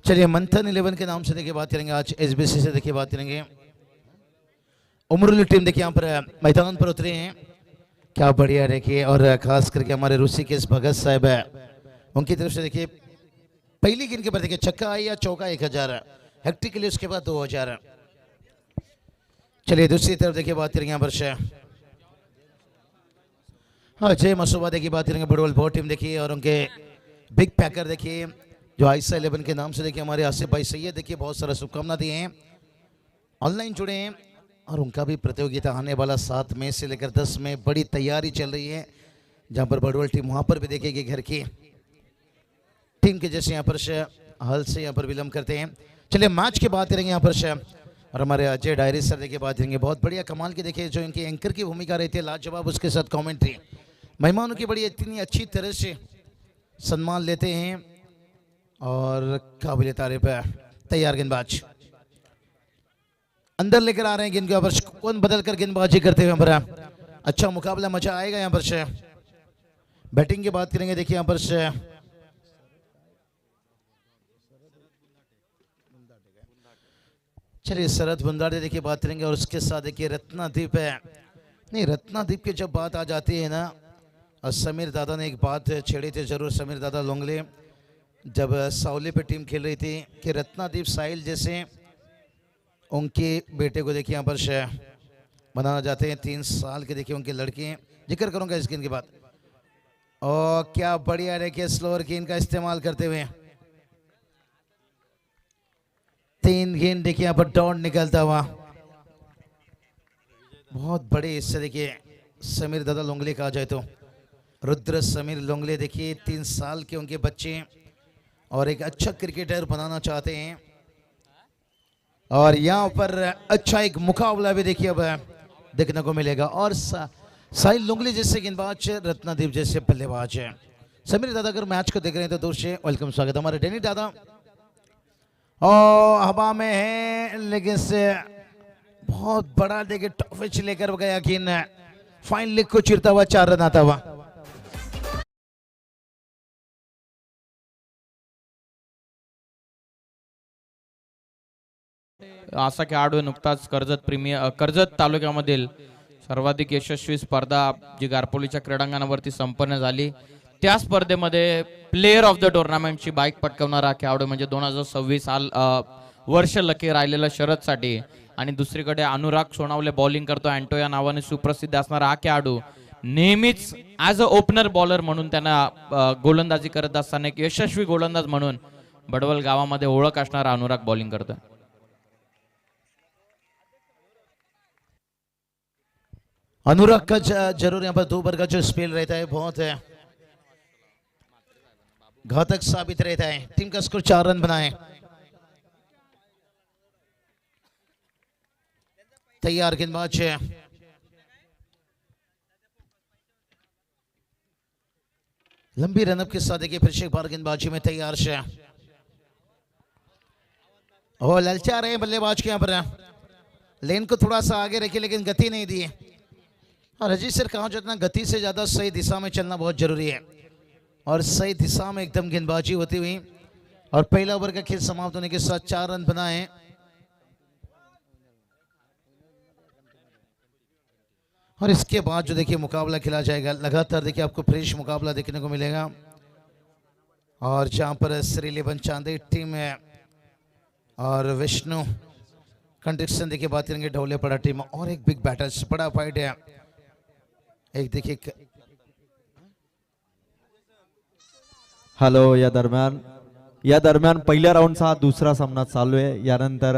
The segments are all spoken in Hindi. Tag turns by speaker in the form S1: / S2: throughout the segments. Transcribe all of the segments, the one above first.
S1: चलिए मंथन 11 के नाम से देखिए बात करेंगे। आज एसबीसी से देखिए बात करेंगे। उमरुल टीम देखिए यहाँ पर मैदान पर उतरे हैं, क्या बढ़िया देखिए। और खास करके हमारे ऋषिकेश भगत साहब है, उनकी तरफ से देखिए पहली गेंद के बाद देखिए छक्का या चौका 1000 हेक्ट्रिक के लिए, उसके बाद 2000। चलिए दूसरी तरफ देखिए बात करेंगे यहाँ पर अजय मसूबा देखिए बात करेंगे। बड़वल बहुत टीम देखिए और उनके बिग पैकर देखिए जो आयशा 11 के नाम से देखिए हमारे आसिफ भाई सैयद देखिए बहुत सारा शुभकामना दिए हैं, ऑनलाइन जुड़े हैं। और उनका भी प्रतियोगिता आने वाला 7 मई से लेकर 10 मई बड़ी तैयारी चल रही है, जहां पर बड़वल टीम वहां पर भी देखेगी घर की टीम के जैसे यहाँ पर हल से यहाँ पर विलम्ब करते हैं। चलिए मैच की बात करेंगे यहाँ पर और हमारे अजय डायरी सर देखिए बात करेंगे। बहुत बढ़िया कमाल की देखिए जो इनकी एंकर की भूमिका रहती है, लाजवाब, उसके साथ कॉमेंट्री, मेहमानों की बड़ी इतनी अच्छी तरह से सम्मान लेते हैं और काबिल तारीफ है। तैयार गेंदबाज अंदर लेकर आ रहे हैं गेंद के ऊपर, कौन बदल कर गेंदबाजी करते हुए यहाँ पर अच्छा मुकाबला मजा आएगा। यहाँ पर बैटिंग की बात करेंगे देखिए यहाँ पर चलिए शरद बुंदाड़े देखिए बात करेंगे और उसके साथ देखिए रत्नादीप है। नहीं, रत्नादीप की जब बात आ जाती है ना, और समीर दादा ने एक बात छेड़ी थी जरूर, समीर दादा लोंगले जब सावली पे टीम खेल रही थी कि रत्नादीप साहिल जैसे उनके बेटे को देखिए यहाँ पर बनाना जाते हैं। 3 साल के देखिए उनके लड़के हैं, जिक्र करूंगा इस गेंद के बाद। और क्या बढ़िया देखिए स्लोअर गेंद का इस्तेमाल करते हुए 3 गेंद देखिए यहाँ पर डॉट निकलता हुआ, बहुत बड़े इससे देखिए समीर दादा लोंगले कहा जाए तो रुद्र समीर लोंगले देखिए 3 साल के उनके बच्चे और एक अच्छा क्रिकेटर बनाना चाहते हैं। और यहाँ पर अच्छा एक मुकाबला भी देखिए अब देखने को मिलेगा। और साहिल लोंगले जैसे गेंदबाज, रत्नादीप जैसे बल्लेबाज है। समीर दादा अगर मैच को देख रहे हैं तो दूर से वेलकम, स्वागत हमारे डेनी दादा। और हवा में है लेकिन से बहुत बड़ा देखिए टॉफिच लेकर गया गेंद, फाइन लेग को चिरता हुआ 4 रन आता हुआ।
S2: असा खेळाडू नुकताच कर्जत तालुक्यामधील सर्वाधिक यशस्वी स्पर्धा जी गारपोलीच्या क्रीडांगणावरती संपन्न झाली, त्या स्पर्धेमध्ये प्लेयर ऑफ द टुर्नामेंटची बाईक पटकावणारा खेळाडू म्हणजे 2026 वर्ष लकी राहिलेला शरदसाठी। आणि दुसरीकडे अनुराग सोनावले बॉलिंग करतो, अँटो या नावाने सुप्रसिद्ध असणारा हा खेळाडू नेहमीच ॲज अ ओपनर बॉलर म्हणून त्यांना गोलंदाजी करत असताना एक यशस्वी गोलंदाज म्हणून बडवल गावामध्ये ओळख असणारा अनुराग बॉलिंग करतोय।
S1: अनुराग का जरूर यहाँ पर 2 ओवर का जो स्पेल रहता है बहुत है घातक साबित रहता है। टीम का स्कोर 4 रन बनाए। तैयार गेंदबाज है, लंबी रनअप के साथ देखिए फिर से एक बार गेंदबाजी में तैयार से और ललचा रहे बल्लेबाज के यहाँ पर लेन को थोड़ा सा आगे रखे लेकिन गति नहीं दी। और अजीत सर कहा जितना गति से ज्यादा सही दिशा में चलना बहुत जरूरी है और सही दिशा में एकदम गेंदबाजी होती हुई और पहला ओवर का खेल समाप्त होने के साथ 4 रन बनाए। और इसके बाद जो देखिए मुकाबला खेला जाएगा, लगातार देखिए आपको फ्रेश मुकाबला देखने को मिलेगा। और जहां पर श्री 11 चांदी टीम है और विष्णु कंडीशन देखिए बात करेंगे ढोले पड़ा टीम और एक बिग बैटर बड़ा फाइट है। एक देखिए
S3: हॅलो, या दरम्यान पहिल्या राऊंडचा हा दुसरा सामना चालू आहे। यानंतर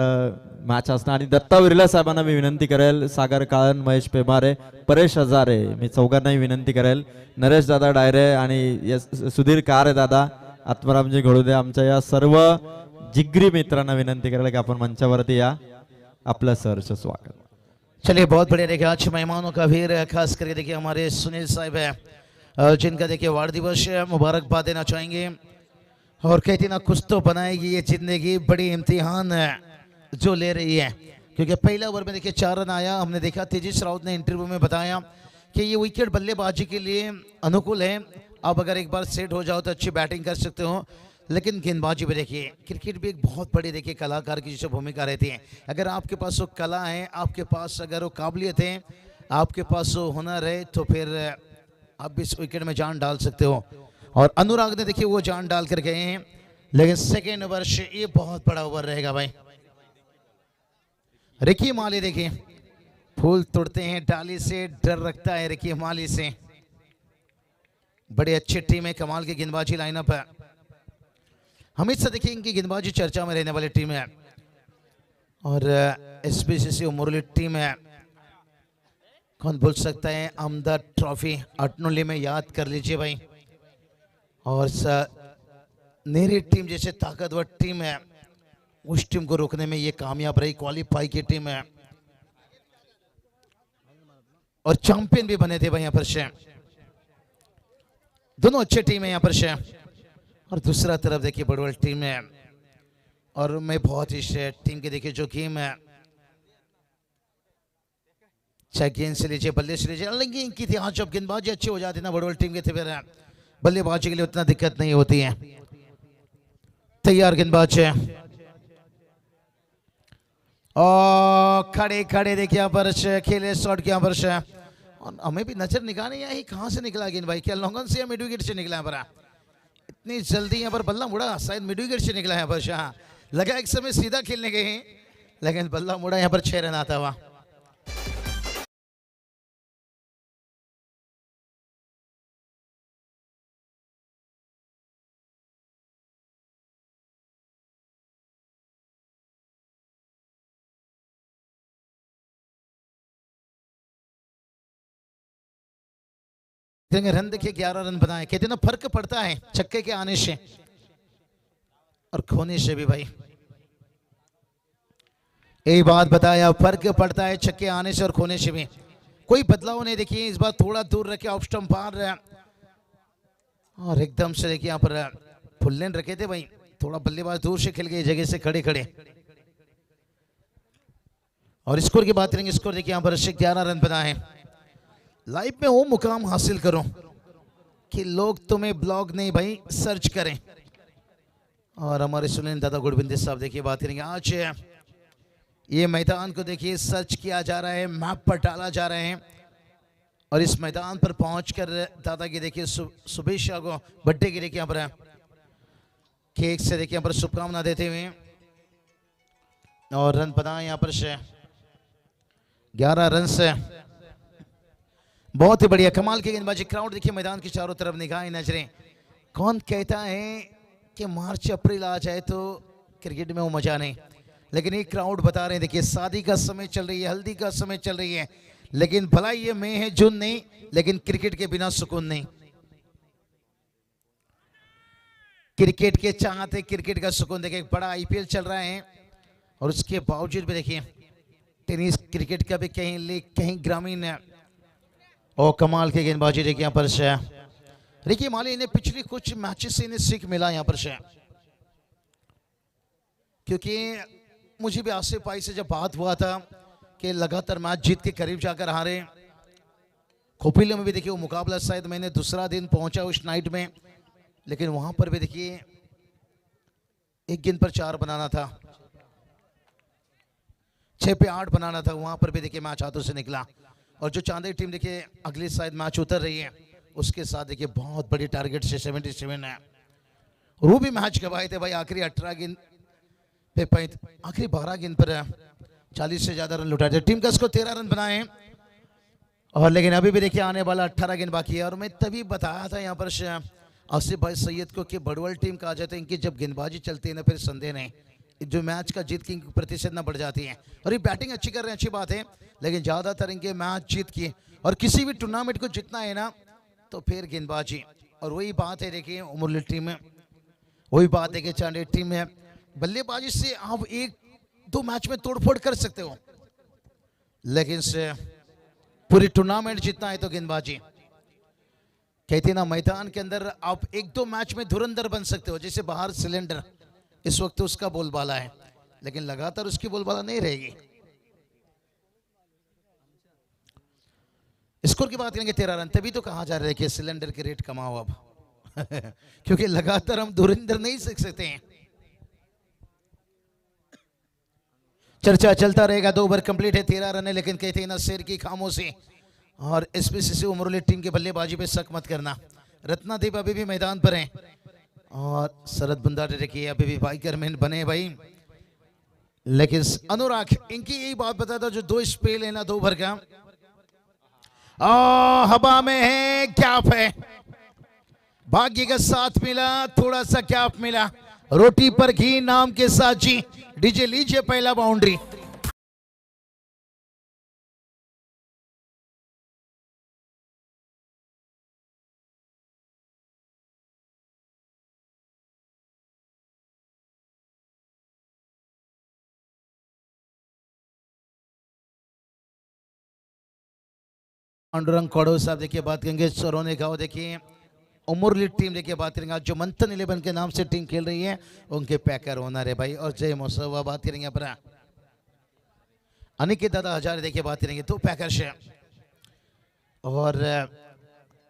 S3: मॅच असणार आणि दत्ता विर्ला साहेबांना मी विनंती करेल, सागर काळन, महेश पेमारे, परेश हजारे, मी चौघांनाही विनंती करेल, नरेश दादा डायरे आणि सुधीर कारे दादा, आत्मारामजी घोडुदे, आमच्या या सर्व जिगरी मित्रांना विनंती करेल की आपण मंचावरती या। आपलं सहर्ष स्वागत।
S1: चलिए बहुत बढ़िया देखिए आज मेहमानों का भी खास करके देखिए हमारे सुनील साहब है जिनका देखिए वार दिवस मुबारकबाद देना चाहेंगे और कहती ना कुछ तो बनाएगी ये जिंदगी, बड़ी इम्तिहान जो ले रही है क्योंकि पहला ओवर में देखिए 4 रन आया। हमने देखा तेजिश राउत ने इंटरव्यू में बताया कि ये विकेट बल्लेबाजी के लिए अनुकूल है, आप अगर एक बार सेट हो जाओ तो अच्छी बैटिंग कर सकते हो, लेकिन गेंदबाजी में देखिए क्रिकेट भी एक बहुत बड़ी देखिए कलाकार की जैसे भूमिका रहती है। अगर आपके पास वो कला है, आपके पास अगर वो काबिलियत है, आपके पास वो हुनर है, तो फिर आप भी इस विकेट में जान डाल सकते हो। और अनुराग ने देखिए वो जान डाल कर गए हैं। लेकिन सेकेंड ओवर से ये बहुत बड़ा ओवर रहेगा भाई। रिकी माली देखिए फूल तोड़ते हैं डाली से, डर रखता है रिकी माली से। बड़ी अच्छी टीम है, कमाल की गेंदबाजी लाइनअप है। हमेशा देखिए इनकी गेंदबाजी चर्चा में रहने वाली टीम है। और एसबीसीसी मुरली टीम है, कौन भूल सकता है आमदा ट्रॉफी अटनोली में, याद कर लीजिए भाई। और नेरी टीम जैसे ताकतवर टीम है, उस टीम को रोकने में ये कामयाब रही, क्वालिफाई की टीम है और चैंपियन भी बने थे भाई यहाँ पर से। दोनों अच्छे टीम है यहाँ पर से। और दूसरा तरफ देखिए बड़वल टीम है। और मैं बहुत इस टीम के देखिए जो गेम है, चाहे गेंद से लीजिए बल्ले से लीजिए, लेकिन इनकी थी आज जब गेंदबाजी अच्छी हो जाती ना बड़वल टीम के थे, फिर बल्लेबाजी के लिए उतना दिक्कत नहीं होती है। तैयार गेंदबाज है और खड़े खड़े देखिए यहाँ पर खेले शॉट के यहाँ पर से। और हमें भी नजर निकालने आई कहाँ से निकला गेंद भाई, क्या लॉन्गन से या मिड विकेट से निकला यहाँ पर? इतनी जल्दी यहाँ पर बल्ला मुड़ा, शायद मिड विकेट से निकला यहाँ पर। हाँ लगा एक समय सीधा खेलने गए हैं, लेकिन बल्ला मुड़ा यहाँ पर 6 रन आता हुआ। रन देखिए 11 रन बनाए। कहते ना फर्क पड़ता है छक्के के आने से और खोने से भी भाई। एक बात बताया, फर्क पड़ता है छक्के आने से और खोने से भी। कोई बदलाव नहीं देखिए, इस बार थोड़ा दूर रखे ऑफ स्टंप पार और एकदम से देखिए यहाँ पर फुल लेन रखे थे भाई, थोड़ा बल्लेबाज दूर से खेल गए जगह से खड़े खड़े। और स्कोर की बात करेंगे, स्कोर देखिए यहाँ पर 11 रन बनाए। लाइफ में वो मुकाम हासिल करो कि लोग तुम्हें ब्लॉग नहीं भाई सर्च करें। और हमारे सुनील दादा गुरबिंदे साहब देखिए बात करेंगे, आज ये मैदान को देखिए सर्च किया जा रहा है, मैप पर डाला जा रहे हैं। और इस मैदान पर पहुंचकर दादा की देखिए शुभेच्छा को बर्थडे की देखिए यहाँ पर केक से देखिए यहाँ पर शुभकामना देते हुए। और रन बनाए यहाँ पर से 11 रन से, बहुत ही बढ़िया कमाल की गेंदबाजी। क्राउड देखिए मैदान के चारों तरफ निगाहें नजरें। कौन कहता है कि मार्च अप्रैल आ जाए तो क्रिकेट में वो मजा नहीं, लेकिन ये क्राउड बता रहे हैं देखिए शादी का समय चल रही है, हल्दी का समय चल रही है, लेकिन भला ये मई है जून नहीं, लेकिन क्रिकेट के बिना सुकून नहीं। क्रिकेट के चाहते क्रिकेट का सुकून देखिए, बड़ा आईपीएल चल रहा है और उसके बावजूद भी देखिए टेनिस क्रिकेट का भी कहीं लीग कहीं ग्रामीण है। और कमाल की गेंदबाजी देखिए यहाँ पर से रिकी माली ने पिछली कुछ मैचेस से इन्हें सीख मिला यहाँ पर से। क्योंकि मुझे भी आसिफ भाई से जब बात हुआ था कि लगातार मैच जीत के करीब जाकर हारे, खोपीले में भी देखिए वो मुकाबला शायद मैंने दूसरा दिन पहुंचा उस नाइट में, लेकिन वहां पर भी देखिए एक गेंद पर 4 बनाना था, 6 पे 8 बनाना था, वहां पर भी देखिए मैच हाथों से निकला। और जो चांदी टीम देखिए अगली शायद मैच उतर रही है, उसके साथ देखिए बहुत बड़ी टारगेट से 77 है। और वो भी मैच गवाए थे भाई, आखिरी 18 गेंद पे आखिरी 12 गेंद पर 40 से ज्यादा रन लुटाए थे। टीम का स्कोर 13 रन बनाए। और लेकिन अभी भी देखिए आने वाला 18 गेंद बाकी है। और मैं तभी बताया था यहाँ पर आसिफ भाई सैयद को कि बड़वल टीम का आ जाता है, इनकी जब गेंदबाजी चलती है ना फिर संदेह नहीं, जो मैच का जीत की प्रतिशत ना बढ़ जाती है। और ये बैटिंग अच्छी कर रहे हैं, अच्छी बात है, लेकिन ज्यादातर इनके मैच जीत की और किसी भी टूर्नामेंट को जितना है ना तो फिर गेंदबाजी। और वही बात है देखिए मुरली टीम में, वही बात है कि चांदी टीम में बल्लेबाजी से आप 1-2 मैच में तोड़फोड़ कर सकते हो, लेकिन से पूरी टूर्नामेंट जितना है तो गेंदबाजी। कहते ना मैदान के अंदर आप 1-2 मैच में धुरंधर बन सकते हो, जैसे बाहर सिलेंडर इस वक्त उसका बोलबाला है, लेकिन लगातार उसकी बोलबाला नहीं रहेगी। स्कोर की बात करेंगे 13 रन, तभी तो कहा जा रहा है कि सिलेंडर के रेट कमाओ अब क्योंकि लगातार हम धुरंधर नहीं सीख सकते हैं। चर्चा चलता रहेगा। 2 ओवर कंप्लीट है, 13 रन है, लेकिन कहते हैं ना शेर की खामोशी। और एसपीसीसी उमरोली टीम के बल्लेबाजी पे शक मत करना। रत्नादीप अभी भी मैदान पर हैं और शरद बुंदाटे देखिए अभी भी बाइकरमैन बने भाई। लेकिन अनुराग इनकी यही बात बताता, जो 2 स्पेल है ना 2 ओवर का, हवा में है, गैप है, भाग्य का साथ मिला, थोड़ा सा गैप मिला। रोटी पर घी नाम के साथ जी। डीजे लीजिए पहला बाउंड्री। पांडुरंग कौड़ो साहब देखिए बात करेंगे। सरोने गांव देखिए उमरली टीम देखिए बात करेंगे। आज जो मंथन 11 के नाम से टीम खेल रही है उनके पैकर ओनर है भाई। और जय महोत्सव बात करेंगे अपना अनिकेत दादा हजारे देखिए बात करेंगे। 2 पैकर से और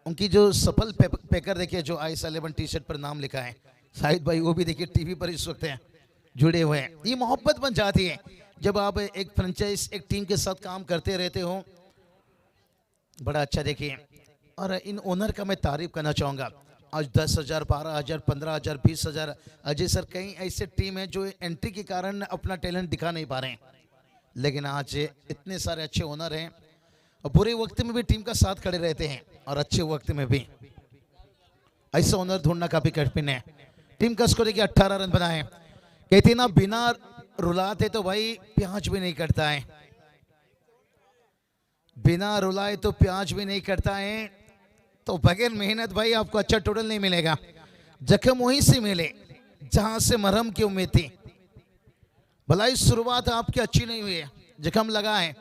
S1: उनकी जो सफल पैकर देखिए जो आइस 11 टी शर्ट पर नाम लिखा है, शाहिद भाई वो भी देखिए टीवी पर इस वक्त है जुड़े हुए हैं। ये मोहब्बत बन जाती है जब आप एक फ्रेंचाइज एक टीम के साथ काम करते रहते हो। बड़ा अच्छा देखिए। और इन ओनर का मैं तारीफ करना चाहूँगा। आज 10,000, 12,000, 15,000, 20,000 अजय सर कई ऐसे टीम हैं जो एंट्री के कारण अपना टैलेंट दिखा नहीं पा रहे हैं, लेकिन आज इतने सारे अच्छे ओनर हैं और बुरे वक्त में भी टीम का साथ खड़े रहते हैं और अच्छे वक्त में भी। ऐसा ओनर ढूंढना काफी कठिन है। टीम का स्कोर देखिए 18 रन बनाए। कहते ना बिना रुलाते तो भाई प्याज भी नहीं कटता है, बिना रुलाए तो प्याज भी नहीं कटता है। तो बगैर मेहनत भाई आपको अच्छा टोटल नहीं मिलेगा। जख्म वहीं से मिले जहां से मरहम की उम्मीद थी। भलाई शुरुआत आपकी अच्छी नहीं हुई है, जख्म लगा है,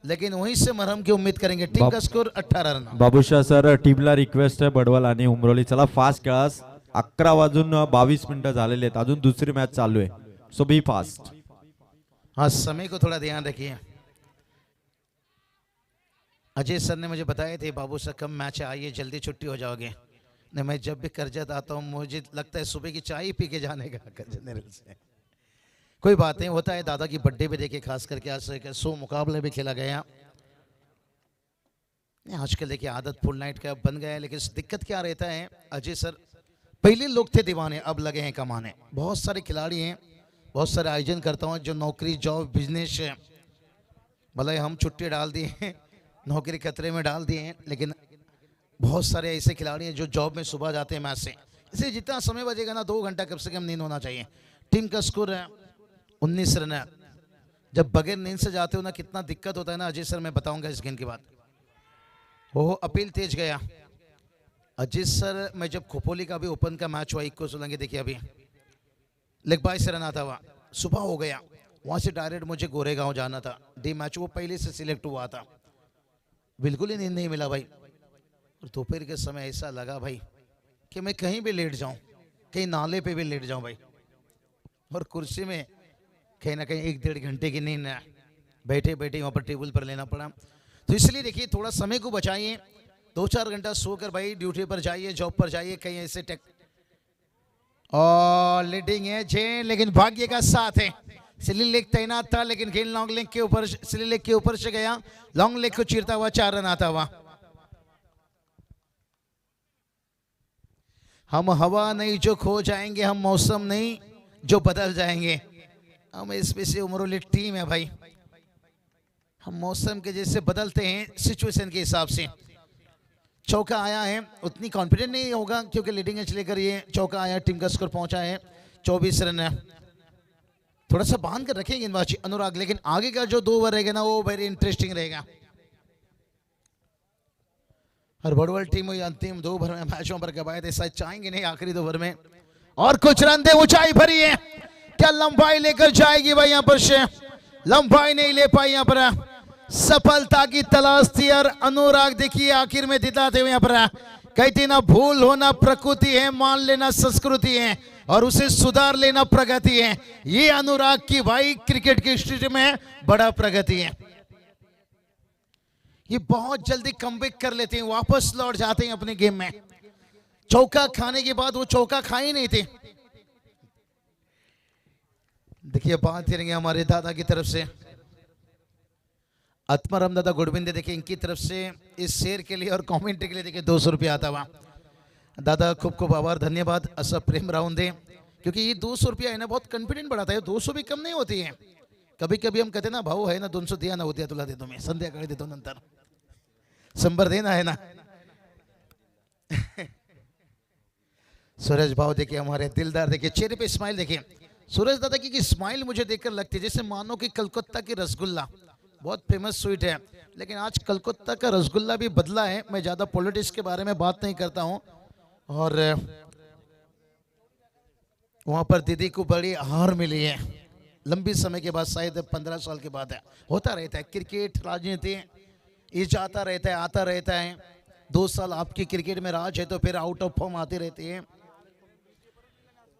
S1: लेकिन वहीं से मरहम की उम्मीद करेंगे। टीम का स्कोर 18 रन।
S3: बाबूशाह सर टीमला रिक्वेस्ट आहे बडवल आणि उमरोली, चला फास्ट खेळा. 11:22 झालेले आहेत, अजून दुसरी मॅच चालू आहे, सो बी फास्ट.
S1: हाँ समय को थोड़ा ध्यान रखिए। अजय सर ने मुझे बताए थे बाबू सर कम मैच है, आइए जल्दी छुट्टी हो जाओगे। नहीं, मैं जब भी करजत आता हूँ मुझे लगता है सुबह की चाय पी के जाने का करजत से। कोई बात नहीं, होता है। दादा की बर्थडे पे देखिए खास करके आज 100 मुकाबले भी खेला गया। आजकल देखिए आदत फुल नाइट का बन गया है, लेकिन दिक्कत क्या रहता है अजय सर, पहले लोग थे दीवाने, अब लगे हैं कमाने। बहुत सारे खिलाड़ी हैं, बहुत सारे आयोजन करता हूँ जो नौकरी जॉब बिजनेस है, भले हम छुट्टी डाल दिए, नौकरी खतरे में डाल दिए हैं, लेकिन बहुत सारे ऐसे खिलाड़ी हैं जो जॉब में सुबह जाते हैं मैच से। इसलिए जितना समय बचेगा ना 2 घंटा कम से कम नींद होना चाहिए। टीम का स्कोर है 19 रन है। जब बगैर नींद से जाते हो ना कितना दिक्कत होता है ना अजय सर, मैं बताऊंगा इस गेम के बाद। वो अपील तेज गया अजय सर। मैं जब खोपोली का भी ओपन का मैच हुआ 21 सोलंगी देखिए अभी लेग बाय से रन आता हुआ, सुबह हो गया, वहाँ से डायरेक्ट मुझे गोरेगांव जाना था डी मैच, वो पहले से सिलेक्ट हुआ था। बिल्कुल ही नींद नहीं मिला भाई। और दोपहर के समय ऐसा लगा भाई कि मैं कहीं भी लेट जाऊं, कहीं नाले पे भी लेट जाऊं भाई, और कुर्सी में कहीं ना कहीं 1-1.5 घंटे की नींद बैठे बैठे वहाँ पर टेबल पर लेना पड़ा। तो इसलिए देखिए थोड़ा समय को बचाइए, 2-4 घंटा सोकर भाई ड्यूटी पर जाइए, जॉब पर जाइए, कहीं ऐसे टेक। और लीडिंग है जे, लेकिन भाग्य का साथ है। सिली लेग तैनात था, लेकिन गेंद लॉन्ग लेग के ऊपर, सिली लेग के ऊपर से गया, लॉन्ग लेग को चीरता हुआ 4 रन आता हुआ। हम हवा नहीं जो खो जाएंगे, हम मौसम नहीं जो बदल जाएंगे। हम इसमें उमरोली टीम है भाई, हम मौसम के जैसे बदलते हैं सिचुएशन के हिसाब से। चौका आया है, उतनी कॉन्फिडेंट नहीं होगा क्योंकि लीडिंग एज लेकर ये चौका आया। टीम का स्कोर पहुंचा है 24 रन है। थोड़ा सा बांध कर रखेंगे गेंदबाजी अनुराग, लेकिन आगे का जो 2 ओवर रहेगा ना वो वेरी इंटरेस्टिंग रहेगा। और बड़वल टीम अंतिम 2 ओवर में मैचों पर कबायद ऐसा चाहेंगे नहीं आखिरी 2 ओवर में, और कुछ रन दे, ऊंचाई भरी है, क्या लंबाई लेकर जाएगी भाई यहाँ पर से, लंबाई नहीं ले पाई यहाँ पर। सफलता की तलाश थी और अनुराग देखिए आखिर में दिलाते हुए यहाँ पर। कहती ना भूल होना प्रकृति है, मान लेना संस्कृति है, और उसे सुधार लेना प्रगति है। ये अनुराग की भाई क्रिकेट की हिस्ट्री में बड़ा प्रगति है। ये बहुत जल्दी कमबैक कर लेते हैं, वापस लौट जाते हैं अपने गेम में। चौका खाने के बाद वो चौका खाए नहीं थे। देखिए बात करेंगे हमारे दादा की तरफ से, आत्माराम दादा गुड़बिंदे, देखिए इनकी तरफ से इस शेर के लिए और कमेंट्री के लिए देखिए 200 रुपये आता हुआ। दादा खूब खूब आभार, धन्यवाद, असं प्रेम राहून दे, क्योंकि ये 200 रुपया है ना बहुत कॉन्फिडेंट बढ़ाता है। 200 भी कम नहीं होती है। कभी कभी हम कहते ना भाऊ है ना 200 दिया ना, उद्या तुला देतो मी, संध्याकाळी देतो नंतर, 100 देना है ना। सूरज भाव देखिए हमारे दिलदार, देखिए चेहरे पे स्माइल देखिए सूरज दादा की स्माइल मुझे देखकर लगती है जैसे मानो कि कलकत्ता की रसगुल्ला बहुत फेमस स्वीट है, लेकिन आज कलकत्ता का रसगुल्ला भी बदला है। मैं ज्यादा पॉलिटिक्स के बारे में बात नहीं करता हूं। और वहां पर दीदी को बड़ी हार मिली है लंबी समय के बाद, शायद 15 साल के बाद है। होता रहता है क्रिकेट राजनीति, ये जाता रहता है आता रहता है। 2 साल आपकी क्रिकेट में राज है तो फिर आउट ऑफ फॉर्म आती रहती है।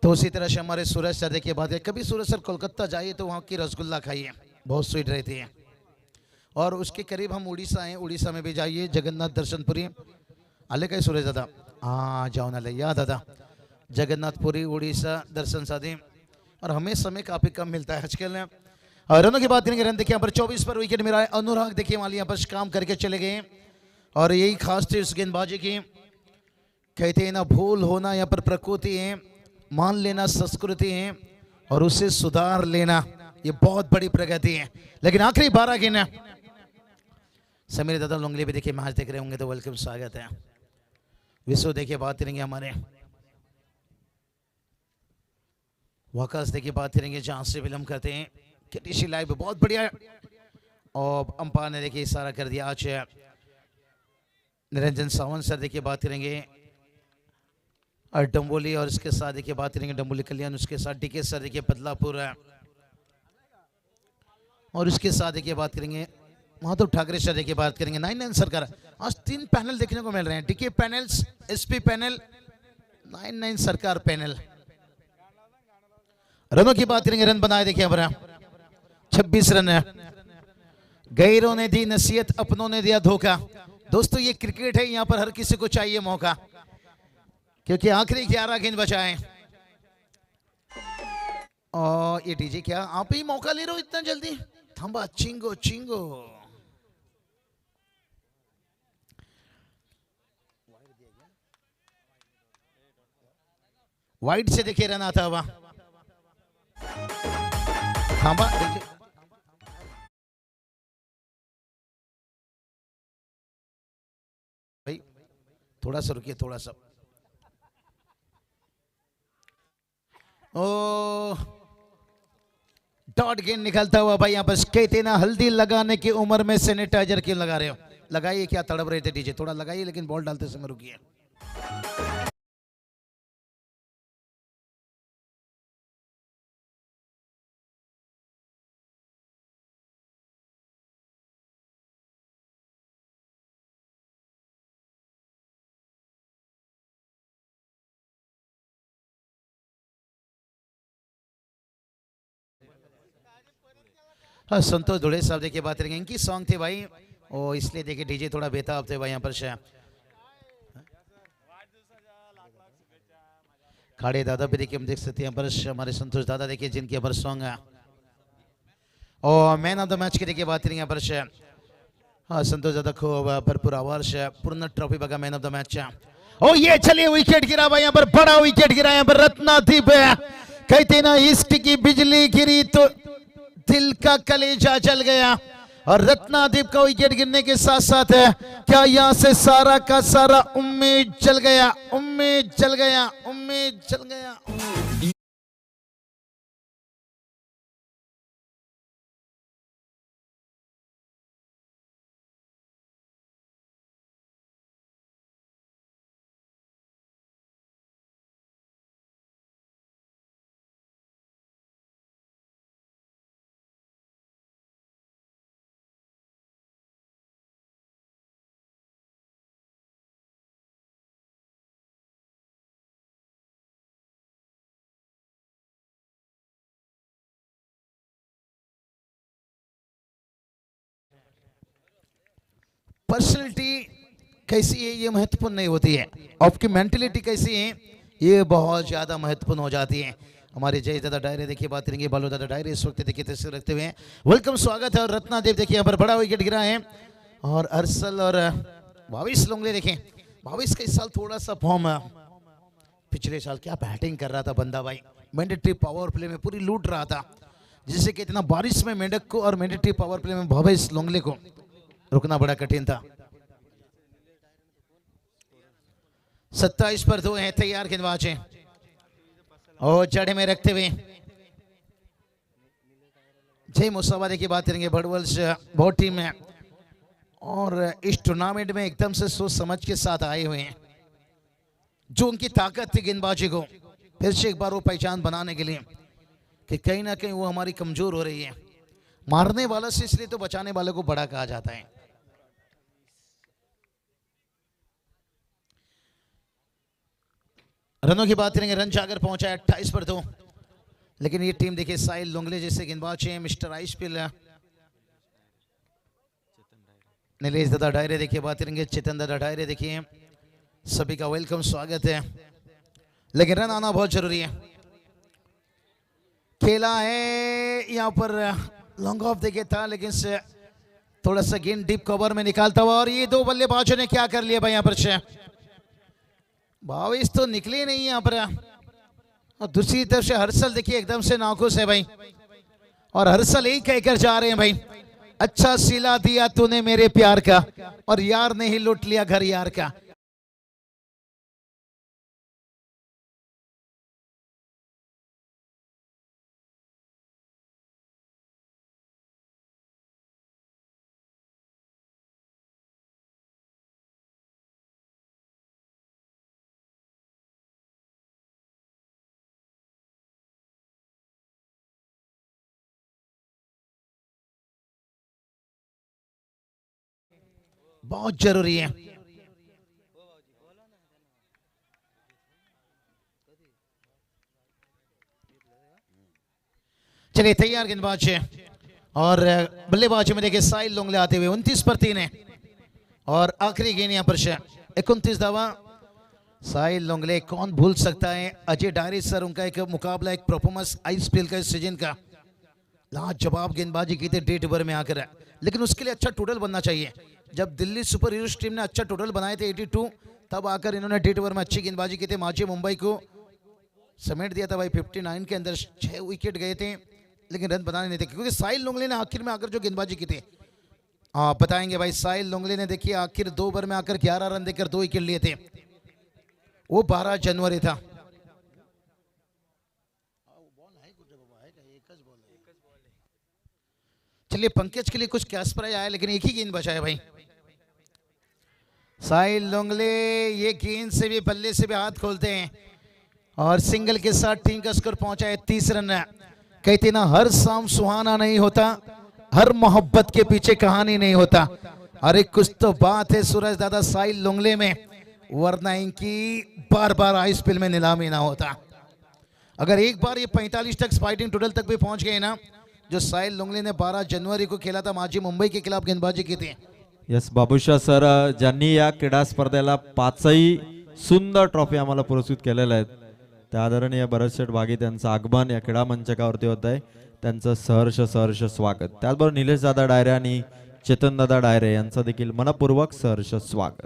S1: तो उसी तरह से हमारे सूरज सर देखिए बात है, कभी सूरज सर कोलकाता जाइए तो वहाँ की रसगुल्ला खाइए, बहुत स्वीट रहती है। और उसके करीब हम उड़ीसा हैं, उड़ीसा में भी जाइए, जगन्नाथ दर्शनपुरी आले काय सूरज दादा, हाँ जाऊन आले या दादा, जगन्नाथपुरी उड़ीसा दर्शन साधे। और हमें समय काफी कम मिलता है आजकल। और रनों की बात करेंगे, रन देखिए यहाँ पर 24 पर विकेट मिला है। अनुराग देखिए माली यहाँ पर काम करके चले गए, और यही खास थी इस गेंदबाजी की। कहते हैं ना भूल होना यहाँ पर प्रकृति है, मान लेना संस्कृति है, और उसे सुधार लेना ये बहुत बड़ी प्रगति है। लेकिन आखिरी 12 गेंद, समीर दादा लोंगले भी देखिए मैच देख रहे होंगे तो वेलकम, स्वागत है। विश्व देखिए बात करेंगे हमारे वाकस देखिए बात करेंगे जहां से विलम्ब करते हैं। केटीसी लाइव बहुत बढ़िया, और अंपायर ने देखिए इशारा कर दिया। आज निरंजन सावंत सर देखिए बात करेंगे, और डम्बोली, और इसके साथ देखिए बात करेंगे डम्बोली कल्याण, उसके साथ डीके सर देखिए बदलापुर, और उसके साथ देखिए बात करेंगे माधव ठाकरे सर देखिए बात करेंगे 9-9 सरकार। आज 3 पैनल देखने को मिल रहे हैं, डीके पैनल्स, एसपी पैनल, 9-9 सरकार पैनल। रनों की बात करेंगे, रन बनाए देखिए हमारा 26 रन है। गैरों ने दी नसीहत, अपनों ने दिया धोखा। दोस्तों ये क्रिकेट है, यहाँ पर हर किसी को चाहिए मौका, क्योंकि आखिरी 11 गेंद बचाए। और ये डीजे क्या आप ही मौका ले रहे हो इतना जल्दी, थंबा चिंगो चिंगो। वाइड से देखिए रन आता हुआ, थांबा देखिए। भाई थोड़ा सा रुकिए, थोड़ा सा। ओ डॉट गेंद निकलता हुआ भाई, यहाँ पर कहते ना हल्दी लगाने की उम्र में सैनिटाइजर क्यों लगा रहे हो। लगाइए, क्या तड़प रहे थे डीजे, थोड़ा लगाइए, लेकिन बॉल डालते समय रुकिए। हाँ संतोष धुड़े साहब देखिए बात करेंगे, इनकी सॉन्ग थे भाई, और इसलिए देखिए डीजे थोड़ा बेताब थे भाई यहाँ पर से। खाड़े दादा भी देखिए हम देख सकते हैं यहाँ पर हमारे संतोष दादा देखिए, जिनके यहाँ पर सॉन्ग है। और मैन ऑफ द मैच की देखिए बात करेंगे यहाँ पर से, हाँ संतोष दादा खूब भरपूर आभार से, पूर्ण ट्रॉफी बगा मैन ऑफ द मैच। ओ ये चलिए विकेट गिरा भाई यहाँ पर, बड़ा विकेट गिरा यहाँ पर रत्नादीप। कहते ना इश्क की बिजली गिरी तो दिल का कलेजा जल गया, और रत्नादीप का विकेट गिरने के साथ साथ क्या यहाँ से सारा का सारा उम्मीद जल गया, उम्मीद जल गया, उम्मीद जल गया। पर्सनैलिटी कैसी है ये महत्वपूर्ण नहीं होती है, आपकी मेंटेलिटी कैसी है ये बहुत ज़्यादा महत्वपूर्ण हो जाती है। हमारे जय दादा डायरे देखिए बात करेंगे, बालो दादा डायरे इस वक्त देखिए तस्वीर रखते हुए वेलकम स्वागत है। और रत्नादेव देखिए यहाँ पर बड़ा विकेट गिरा है और अरसल और भाविश लोंगले देखें, भाविश का इस साल थोड़ा सा फॉर्म, पिछले साल क्या बैटिंग कर रहा था बंदा भाई, मैंडेटरी पावर प्ले में पूरी लूट रहा था, जिससे कि इतना बारिश में मेंढक को और मैंडेटरी पावर प्ले में भाविश लोंगले को रुकना बड़ा कठिन था। 27 पर 2 है, तैयार गेंदबाज है और जड़े में रखते हुए जय मुसावादे की बात करेंगे। बड़वल्स बहुत टीम है और इस टूर्नामेंट में एकदम से सोच समझ के साथ आए हुए हैं। जो उनकी ताकत थी गेंदबाजी को फिर से एक बार वो पहचान बनाने के लिए कि कहीं ना कहीं वो हमारी कमजोर हो रही है। मारने वाला से इसलिए तो बचाने वाले को बड़ा कहा जाता है। रनों की बात करेंगे, रन जाकर पहुंचा है 28 पर 2, लेकिन ये टीम देखिए साहिल लोंगले जैसे गेंदबाज हैं, मिस्टर आईपीएल नीलेश दादा डायरे देखिए बात करेंगे, चेतन दादा डायरे देखिए, सभी का वेलकम स्वागत है। लेकिन रन आना बहुत जरूरी है। खेला है यहाँ पर लॉन्ग ऑफ देखिए था, लेकिन से थोड़ा सा गेंद डीप कवर में निकालता हुआ और ये दो बल्लेबाजों ने क्या कर लिया भाई यहाँ पर से भावेश तो निकले नहीं यहाँ पर। और दूसरी तरफ से हर्षल देखिए एकदम से नाखुश है भाई और हर्षल यही कहकर जा रहे हैं भाई, अच्छा सिला दिया तूने मेरे प्यार का और यार ने ही लूट लिया घर यार का। बहुत जरूरी है। चलिए तैयार गेंदबाज है और बल्लेबाज में देखिए साहिल लोंगले आते हुए 29 पर 3 है और आखिरी गेंद यहाँ पर 29 दावा साहिल लोंगले। कौन भूल सकता है अजय डायरी सर, उनका एक मुकाबला एक परफॉर्मेंस आईपीएल का इस सीजन का लाजवाब गेंदबाजी की थी डेट ओवर में आकर, लेकिन उसके लिए अच्छा टोटल बनना चाहिए। जब दिल्ली सुपर हीरोज टीम ने अच्छा टोटल बनाए थे 82, तब आकर इन्होंने डेट ओवर में अच्छी गेंदबाजी की थी, माजी मुंबई को समेट दिया था भाई। 59 के अंदर 6 विकेट गए थे, लेकिन रन बनाने नहीं थे क्योंकि साहिल लोंगले ने आखिर में आकर जो गेंदबाजी की थी आप बताएंगे भाई। साहिल लोंगले ने देखिए आखिर 2 ओवर में आकर 11 रन देकर 2 विकेट लिए थे, वो 12 जनवरी था। चलिए पंकज के लिए कुछ कैश प्राइज आया, लेकिन एक ही गेंद बचा है भाई। साहिल लोंगले ये गेंद से भी बल्ले से भी हाथ खोलते हैं और सिंगल के साथ टीम का स्कोर पहुंचा है 30 रन। कहते ना हर शाम सुहाना नहीं होता, हर मोहब्बत के पीछे कहानी नहीं होता। अरे कुछ तो बात है सूरज दादा साहिल लोंगले में, वरना इनकी बार बार आईपीएल में नीलामी ना होता। अगर एक बार ये 45 तक फाइटिंग टोटल तक भी पहुंच गए ना, जो साहिल लोंगले ने 12 जनवरी को खेला था माजी मुंबई के खिलाफ गेंदबाजी की थी।
S3: यस बाबूशाह सर, ज्यांनी या क्रीडा स्पर्धेला 5ही सुंदर ट्रॉफी आम्हाला पुरस्कृत केलेल्या आहेत, त्या आदरणीय भरतशेठ वाघे त्यांचं आगमन या क्रीडा मंचकावरती होत आहे, त्यांचं सहर्ष सहर्ष स्वागत। त्याचबरोबर निलेश दादा डायरे आणि चेतन दादा डायरे यांचं देखील मनपूर्वक सहर्ष स्वागत।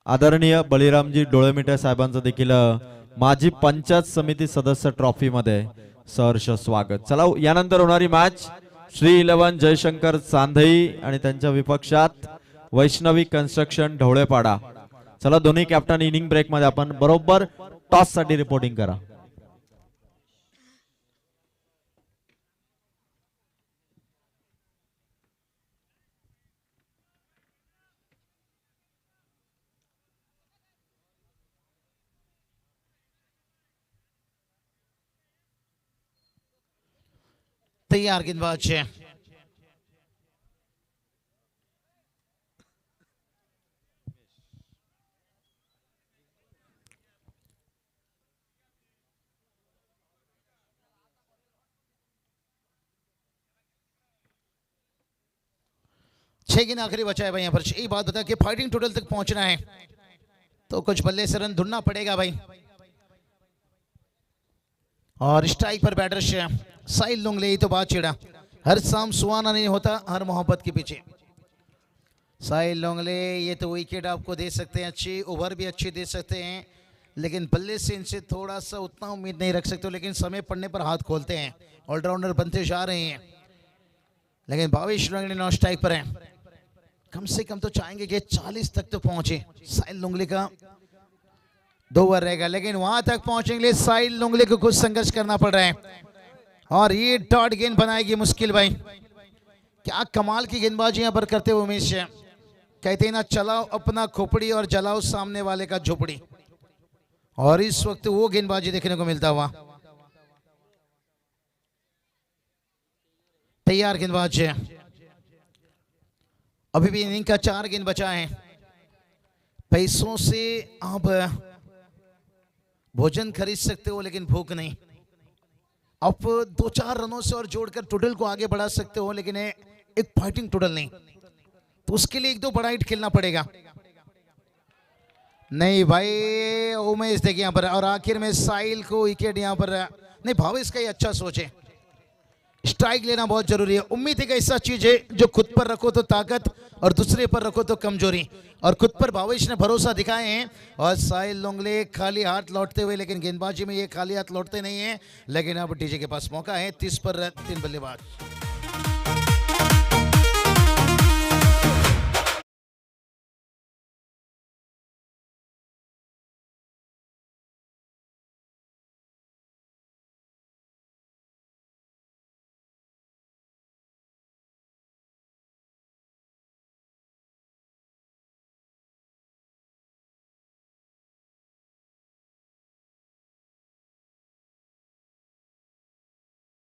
S3: आदरणीय बळीरामजी डोळेमिटे साहेबांचं देखील माजी पंचायत समिती सदस्य ट्रॉफी मध्ये सहर्ष स्वागत। चला यानंतर होणारी मॅच श्री 11 जयशंकर चांदई आणि त्यांच्या विपक्षात वैष्णवी कन्स्ट्रक्शन ढवळेपाडा। चला दोन्ही कॅप्टन इनिंग ब्रेक मध्ये आपण बरोबर टॉस साठी रिपोर्टिंग करा।
S1: तैयार गेंदबाज है 6 गेंद आखिरी बचा है भाई यहाँ पर। यही बात बता कि फाइटिंग टोटल तक पहुंचना है तो कुछ बल्ले से रन ढूंढना पड़ेगा भाई। और स्ट्राइक पर बैटर साहिल लुंगले, ही तो बात छिड़ा, हर शाम सुहाना नहीं होता हर मोहब्बत के पीछे। साहिल लुंगले ये तो विकेट आपको दे सकते हैं, अच्छी ओवर भी अच्छी दे सकते हैं, लेकिन बल्ले से इनसे थोड़ा सा उतना उम्मीद नहीं रख सकते, लेकिन समय पड़ने पर हाथ खोलते हैं, ऑलराउंडर बनते जा रहे हैं। लेकिन भावेश लुंगले नॉन स्ट्राइक पर हैं, कम से कम तो चाहेंगे कि 40 तक तो पहुंचे। साहिल लुंगले का 2 ओवर रहेगा, लेकिन वहां तक पहुंचने के लिए साहिल लुंगले को कुछ संघर्ष करना पड़ रहा है। और ये डॉट गेंद बनाएगी मुश्किल भाई। क्या कमाल की गेंदबाजी यहां पर करते हुए उमेश, कहते हैं ना, चलाओ अपना खोपड़ी और जलाओ सामने वाले का झोपड़ी, और इस वक्त वो गेंदबाजी देखने को मिलता हुआ। तैयार गेंदबाज है, अभी भी इनिंग का 4 गेंद बचा है। पैसों से आप भोजन खरीद सकते हो लेकिन भूख नहीं। आप 2-4 रनों से और जोड़कर टोटल को आगे बढ़ा सकते हो, लेकिन एक फाइटिंग टोटल नहीं, तो उसके लिए 1-2 बड़ा हिट खेलना पड़ेगा। नहीं भाई उमेश देखिए यहाँ पर, और आखिर में साहिल को विकेट यहाँ पर नहीं। भावेश का ये अच्छा सोच है, स्ट्राइक लेना बहुत जरूरी है। उम्मीद एक ऐसा चीज है जो खुद पर रखो तो ताकत और दूसरे पर रखो तो कमजोरी, और खुद पर भावेश ने भरोसा दिखाए हैं। और साहिल लुंगले खाली हाथ लौटते हुए, लेकिन गेंदबाजी में ये खाली हाथ लौटते नहीं है। लेकिन अब डीजे के पास मौका है, 30 पर 3 बल्लेबाज।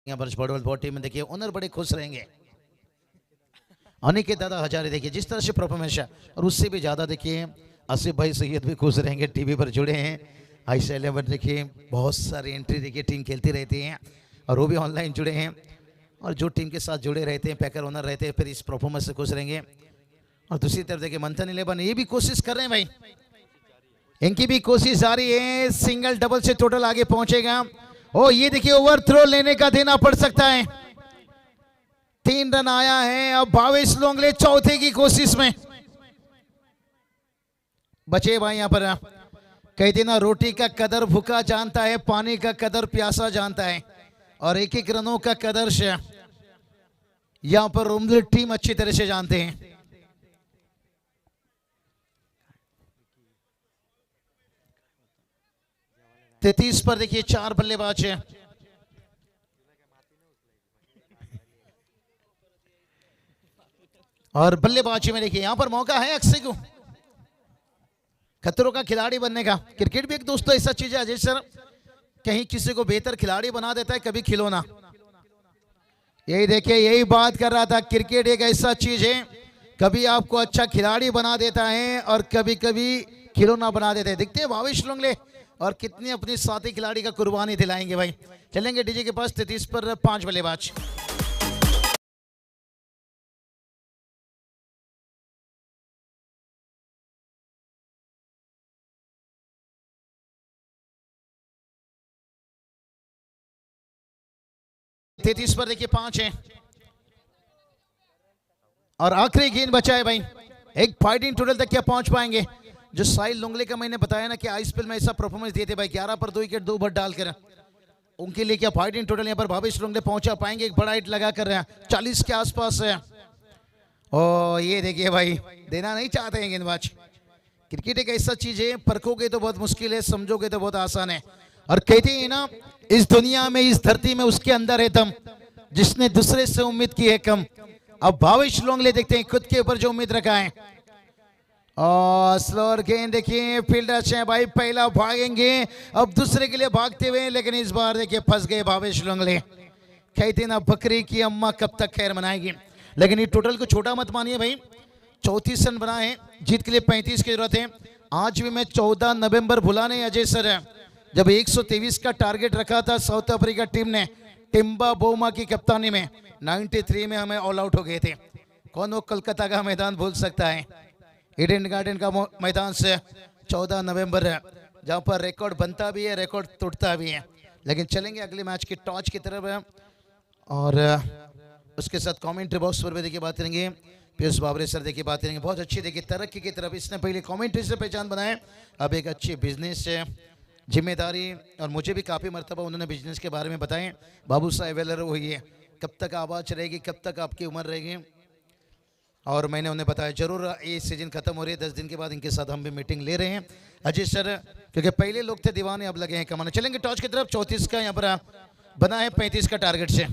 S1: यहाँ पर फुटबॉल बहुत टीम में देखिए ओनर बड़े खुश रहेंगे। अनिकेत दादा हजारे देखिए जिस तरह से परफॉर्मेंस है, और उससे भी ज्यादा देखिए आसिफ भाई सैयद भी खुश रहेंगे, टीवी पर जुड़े हैं। आयशा 11 देखिए बहुत सारी एंट्री देखिए टीम खेलती रहती हैं, और वो भी ऑनलाइन जुड़े हैं, और जो टीम के साथ जुड़े रहते हैं, पैकर ओनर रहते हैं, फिर इस परफॉर्मेंस से खुश रहेंगे। और दूसरी तरफ देखिए मंथन 11 ये भी कोशिश कर रहे हैं भाई, इनकी भी कोशिश जारी है, सिंगल डबल से टोटल आगे पहुंचेगा। ओ ये देखिए ओवर थ्रो लेने का देना पड़ सकता है। 3 रन आया है, अब भावेश लुंगले चौथे की कोशिश में बचे भाई। यहां पर कहते ना, रोटी का कदर भूखा जानता है, पानी का कदर प्यासा जानता है, और 1-1 रनों का कदर यहां पर लुंगले टीम अच्छी तरह से जानते हैं। तैतीस पर देखिए 4 बल्लेबाज हैं, और बल्लेबाजी में देखिए यहां पर मौका है अक्षय को खतरों का खिलाड़ी बनने का। क्रिकेट भी एक दोस्तों ऐसा चीज है अजय सर, कहीं किसी को बेहतर खिलाड़ी बना देता है, कभी खिलौना। यही देखिए यही बात कर रहा था, क्रिकेट एक ऐसा चीज है, कभी आपको अच्छा खिलाड़ी बना देता है और कभी कभी खिलौना बना देता है। दिखते हैं भावेश लुंगले और कितने अपने साथी खिलाड़ी का कुर्बानी दिलाएंगे भाई। चलेंगे डीजे के पास 33 पर 5 बल्लेबाज। तैतीस पर देखिए 5 है, और आखिरी गेंद बचा है भाई। एक फाइटिंग टोटल तक क्या पहुंच पाएंगे? जो साहिल लुंगले का मैंने बताया ना कि आईपीएल में ऐसा परफॉर्मेंस दिए थे भाई, 11 पर 2 विकेट 2 ओवर डालकर, उनके लिए क्या फाइटिंग टोटल यहाँ पर भावेश लुंगले पहुंचा पाएंगे? एक बड़ा हिट लगा कर रहे हैं, 40 के आसपास है। और ये देखिए भाई देना नहीं चाहते हैं गेंदबाज। क्रिकेट एक ऐसा चीज है, परखोगे तो बहुत मुश्किल है, समझोगे तो बहुत आसान है। और कहते हैं ना, इस दुनिया में इस धरती में उसके अंदर है दम जिसने दूसरे से उम्मीद की है कम। अब भावेश लुंगले देखते हैं खुद के ऊपर जो उम्मीद रखा है। और स्लोअर गेंद देखिए, फील्डर है भाई, पहला भागेंगे, अब दूसरे के लिए भागते हुए, लेकिन इस बार देखिए फंस गए भावेश लुंगले। कहते ना, बकरी की अम्मा कब तक खैर मनाएगी। लेकिन ये टोटल को छोटा मत मानिए भाई, 34 रन बना है, जीत के लिए 35 की जरूरत है। आज भी मैं 14 नवंबर भुला नहीं अजय सर, जब 123 का टारगेट रखा था साउथ अफ्रीका टीम ने टिम्बा बोमा की कप्तानी में, 93 में हमें ऑल आउट हो गए थे। कौन वो कोलकाता का मैदान भूल सकता है। ईडन गार्डन का मैदान से 14 नवंबर जहाँ पर रिकॉर्ड बनता भी है, रिकॉर्ड टूटता भी है। लेकिन चलेंगे अगले मैच की टॉच की तरफ और उसके साथ कमेंट्री बॉक्स पर भी देखिए बात करेंगे। पीयूष बाबरे सर देखिए बात करेंगे, बहुत अच्छी देखिए तरक्की की तरफ इसने पहले कमेंट्री से पहचान बनाए, अब एक अच्छी बिजनेस से जिम्मेदारी, और मुझे भी काफ़ी मरतबा उन्होंने बिजनेस के बारे में बताएं। बाबू साहब वेलर हुई है, कब तक आवाज़ रहेगी, कब तक आपकी उम्र रहेगी, और मैंने उन्हें बताया जरूर ये सीजन खत्म हो रही है 10 दिन के बाद इनके साथ हम भी मीटिंग ले रहे हैं अजय सर, क्योंकि पहले लोग थे दीवाने, अब लगे हैं कमाने। चलेंगे टॉच की तरफ, 34 का यहाँ पर बना है 35 का टारगेट से।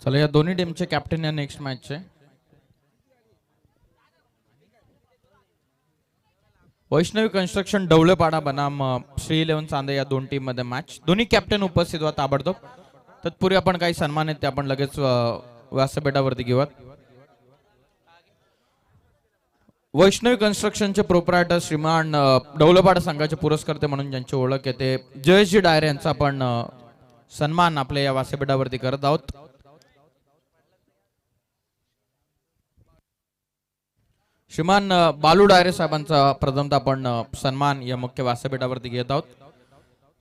S2: चला या दोन्ही टीमचे कॅप्टन या नेक्स्ट मॅचचे वैष्णवी कन्स्ट्रक्शन डवळेपाडा बनाम श्री 11 चांदे या दोन टीम मध्ये मॅच, दोन्ही कॅप्टन उपस्थित व्हा ताबडतोब। तत्पूर्वी आपण काही सन्मान आहेत ते आपण लगेच व्यासपीठावरती घेऊयात। वैष्णवी कन्स्ट्रक्शनचे प्रोप्रायटर श्रीमान डवलेपाडा संघाचे पुरस्कर्ते म्हणून ज्यांची ओळख आहे ते जयेशजी डायरे यांचा आपण सन्मान आपल्या या व्यासपीठावरती करत आहोत। श्रीमान बालू डायरे साहेबांचा प्रथमतः आपण सन्मान या मुख्य व्यासपीठावरती घेत आहोत।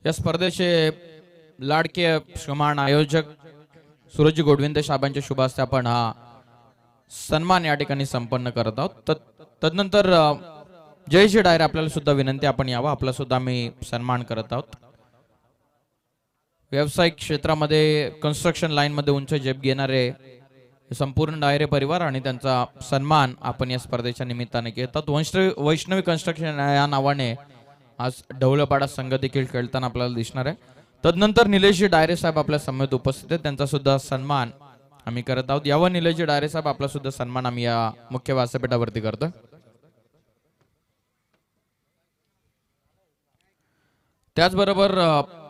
S2: या स्पर्धेचे लाडके श्रीमान आयोजक सूरजजी गोडविंदे साहेबांच्या शुभ हस्ते आपण हा सन्मान या ठिकाणी संपन्न करत आहोत। तदनंतर जयश्री डायरे आपल्याला सुद्धा विनंती आपण यावं, आपला सुद्धा आम्ही सन्मान करत आहोत। व्यावसायिक क्षेत्रामध्ये कन्स्ट्रक्शन लाईन मध्ये उंच झेप घेणारे संपूर्ण डायरे परिवार आणि त्यांचा सन्मान आपण या स्पर्धेच्या निमित्ताने घेत आहोत। वैष्णवी कन्स्ट्रक्शन या नावाने आज डवलेपाडा संघ देखील खेळताना आपल्याला दिसणार आहे। तदनंतर निलेशजी डायरे साहेब आपल्या समेत उपस्थित आहेत, त्यांचा सुद्धा सन्मान आम्ही करत आहोत। यावं निलेशजी डायरे साहेब, आपला सुद्धा सन्मान आम्ही या मुख्य व्यासपीठावरती करतोय। त्याचबरोबर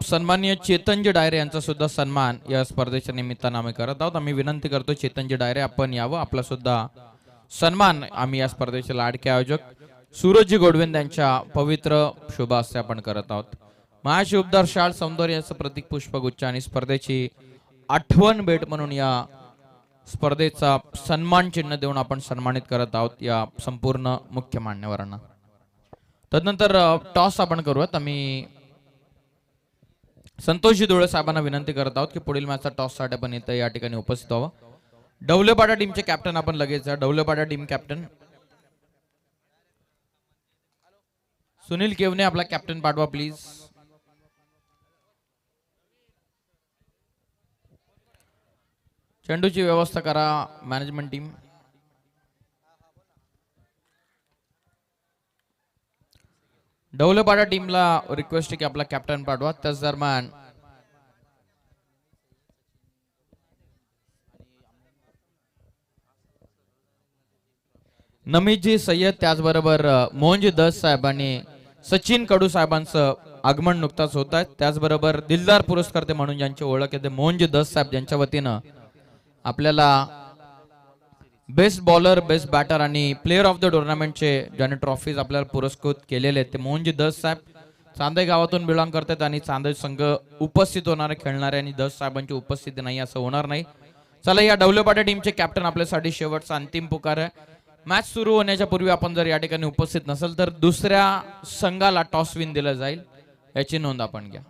S2: सन्माननीय चेतनजी डायरे यांचा सुद्धा सन्मान या स्पर्धेच्या निमित्ताने आम्ही करत आहोत। आम्ही विनंती करतो चेतनजी डायरे आपण यावं, आपला सुद्धा सन्मान आम्ही या स्पर्धेचे लाडके आयोजक सूरजजी गोडविंद यांच्या पवित्र शुभ हस्ते आपण करत आहोत। महाशिव उबदार शाळ सौंदर्याचं प्रतीक पुष्पगुच्छ आणि स्पर्धेची आठवण भेट म्हणून या स्पर्धेचा सन्मान चिन्ह देऊन आपण सन्मानित करत आहोत या संपूर्ण मुख्य मान्यवरांना। तदनंतर टॉस आपण करूयात। आम्ही संतोषजी डोळे साहेबांना विनंती करत आहोत की पुढील मॅचचा टॉस साठी आपण इथे या ठिकाणी उपस्थित व्हावं। डवलेपाडा टीमचे कॅप्टन आपण लगेच डवलेपाडा टीम कॅप्टन सुनील केवने आपला कॅप्टन पाठवा प्लीज। चेंडूची व्यवस्था करा मॅनेजमेंट टीम। डवलेपाडा टीमला रिक्वेस्ट आहे की आपला कॅप्टन पाठवा। त्याच दरम्यान नमीजी सय्यद, त्याचबरोबर मोहनजी दस साहेब आणि सचिन कडू साहेबांचं आगमन नुकताच होत आहे। त्याचबरोबर दिलदार पुरस्कर्ते म्हणून ज्यांची ओळख आहे ते मोहनजी दस साहेब, ज्यांच्या वतीनं आपल्याला बेस्ट बॉलर, बेस्ट बॅटर आणि प्लेअर ऑफ द टुर्नामेंटचे ज्याने ट्रॉफीज आपल्याला पुरस्कृत केलेले आहेत ते मोहनजी दस साहेब चांदे गावातून बिलॉंग करतात आणि चांदे संघ उपस्थित होणारे खेळणारे आणि दस साहेबांची उपस्थिती नाही असं होणार नाही। चला, या डवलेपाडा टीमचे कॅप्टन आपल्यासाठी शेवटचा अंतिम पुकार आहे। मॅच सुरू होण्याच्या पूर्वी आपण जर या ठिकाणी उपस्थित नसेल तर दुसऱ्या संघाला टॉस विन दिला जाईल, याची नोंद आपण घ्या।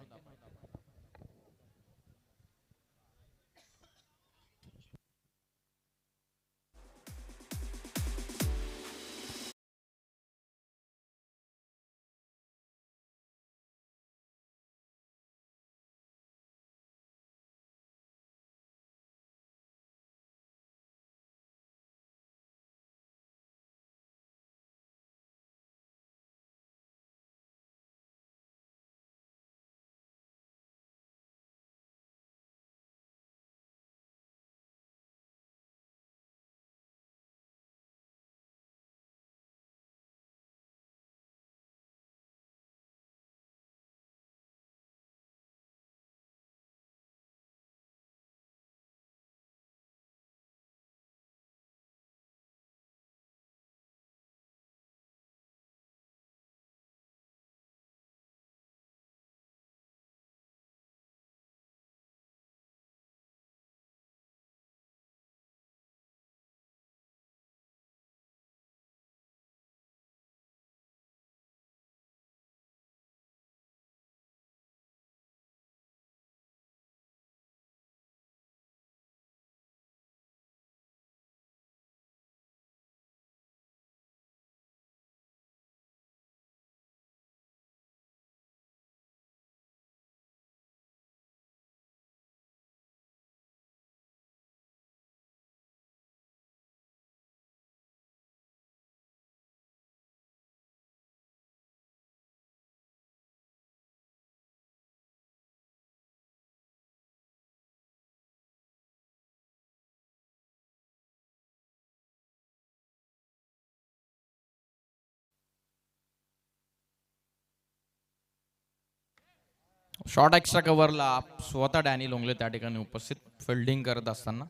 S2: शॉर्ट एक्स्ट्रा कव्हरला स्वतः डॅनी लोंगले त्या ठिकाणी उपस्थित फिल्डिंग करत असताना.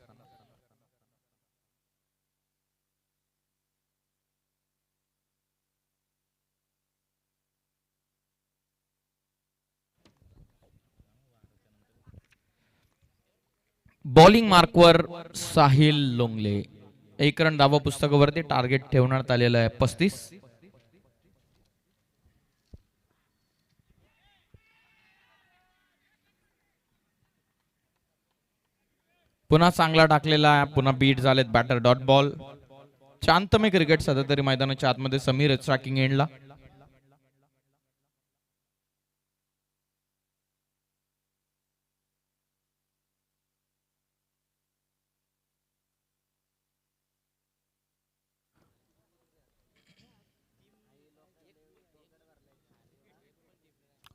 S2: बॉलिंग मार्कवर साहिल लोंगले. 1 रन धावा पुस्तकावरती टार्गेट ठेवण्यात आलेलं आहे 35. पुन्हा चांगला टाकलेला आहे. पुन्हा बीट झालेत बॅटर डॉट बॉल. शांतमय क्रिकेट सध्या तरी मैदानाच्या आतमध्ये. समीर ट्रॅकिंग एंडला.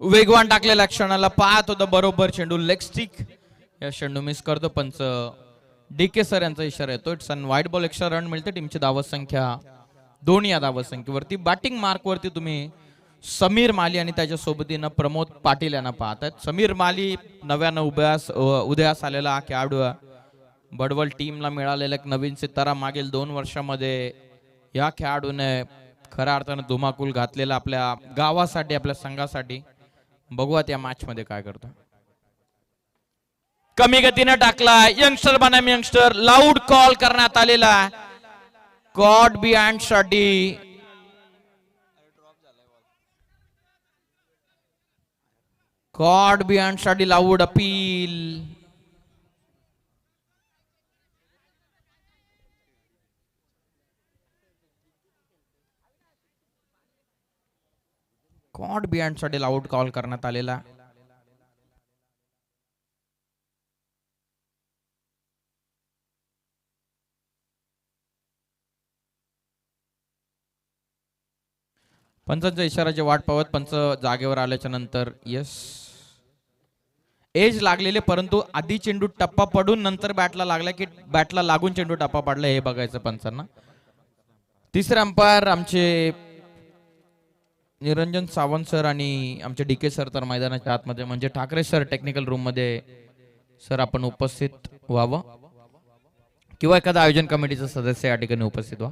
S2: वेगवान टाकलेल्या क्षणाला पाहत होता बरोबर चेंडू. लेग स्टिक या चेंडू मिस करतो. पंच DK सर यांचा इशारा येतो. It's an wide ball. Extra run मिळते. टीमची धावत संख्या 2 या धावत संख्येवरती. बॅटिंग मार्क वरती तुम्ही समीर माली आणि त्याच्या सोबतीनं प्रमोद पाटील यांना पाहतात. समीर माली नव्यानं उदयास आलेला खेळाडू आहे. बडवल टीमला मिळालेला एक नवीन सितारा. मागील 2 वर्षामध्ये या खेळाडूने खऱ्या अर्थानं धुमाकूल घातलेला आपल्या गावासाठी, आपल्या संघासाठी. बघूयात या मॅच मध्ये काय करतो. कमी गतीने टाकला. यंगस्टर बनाम यंगस्टर. लाऊड कॉल करण्यात आलेला. कॉट बिहाइंड साठी लाऊड अपील. कॉट बिहाइंड साठी लाऊड कॉल करण्यात आलेला. पंचांच्या इशाराची वाट पाहत पंच जागेवर आल्याच्या नंतर यस एज लागलेले, परंतु आधी चेंडू टप्पा पडून नंतर बॅटला लागला की बॅटला लागून चेंडू टप्पा पडला हे बघायचं पंचांना. तिसरे अंपायर आमचे निरंजन सावंत सर आणि आमचे DK सर तर मैदानाच्या आतमध्ये म्हणजे ठाकरे सर टेक्निकल रूम मध्ये. सर आपण उपस्थित व्हावं किंवा एखादा आयोजन कमिटीचा सदस्य या ठिकाणी उपस्थित व्हा.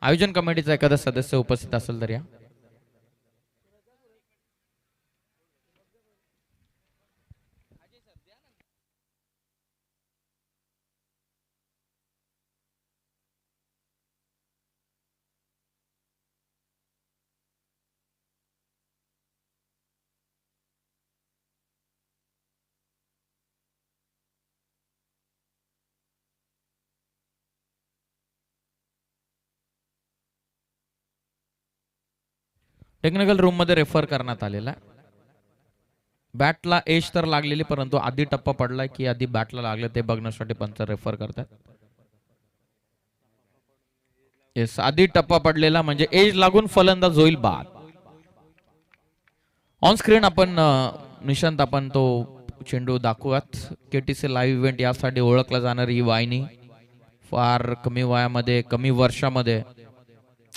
S2: आयोजन कमिटीचा एखादा सदस्य उपस्थित असेल तर या. टेक्निकल रूम मध्ये रेफर करण्यात आलेला. बॅटला एज तर लागलेली, परंतु आधी टप्पा पडलाय की आधी बॅटला लागले ते बघण्यासाठी पंच रेफर करतात. येस, आधी टप्पा पडलेला म्हणजे एज लागून फलंदाज होईल बाद. ऑन स्क्रीन आपण निशांत आपण तो चेंडू दाखवूयात. KTC लाईव्ह इव्हेंट यासाठी ओळखला जाणारी ही वाहिनी फार कमी वयामध्ये, कमी वर्षामध्ये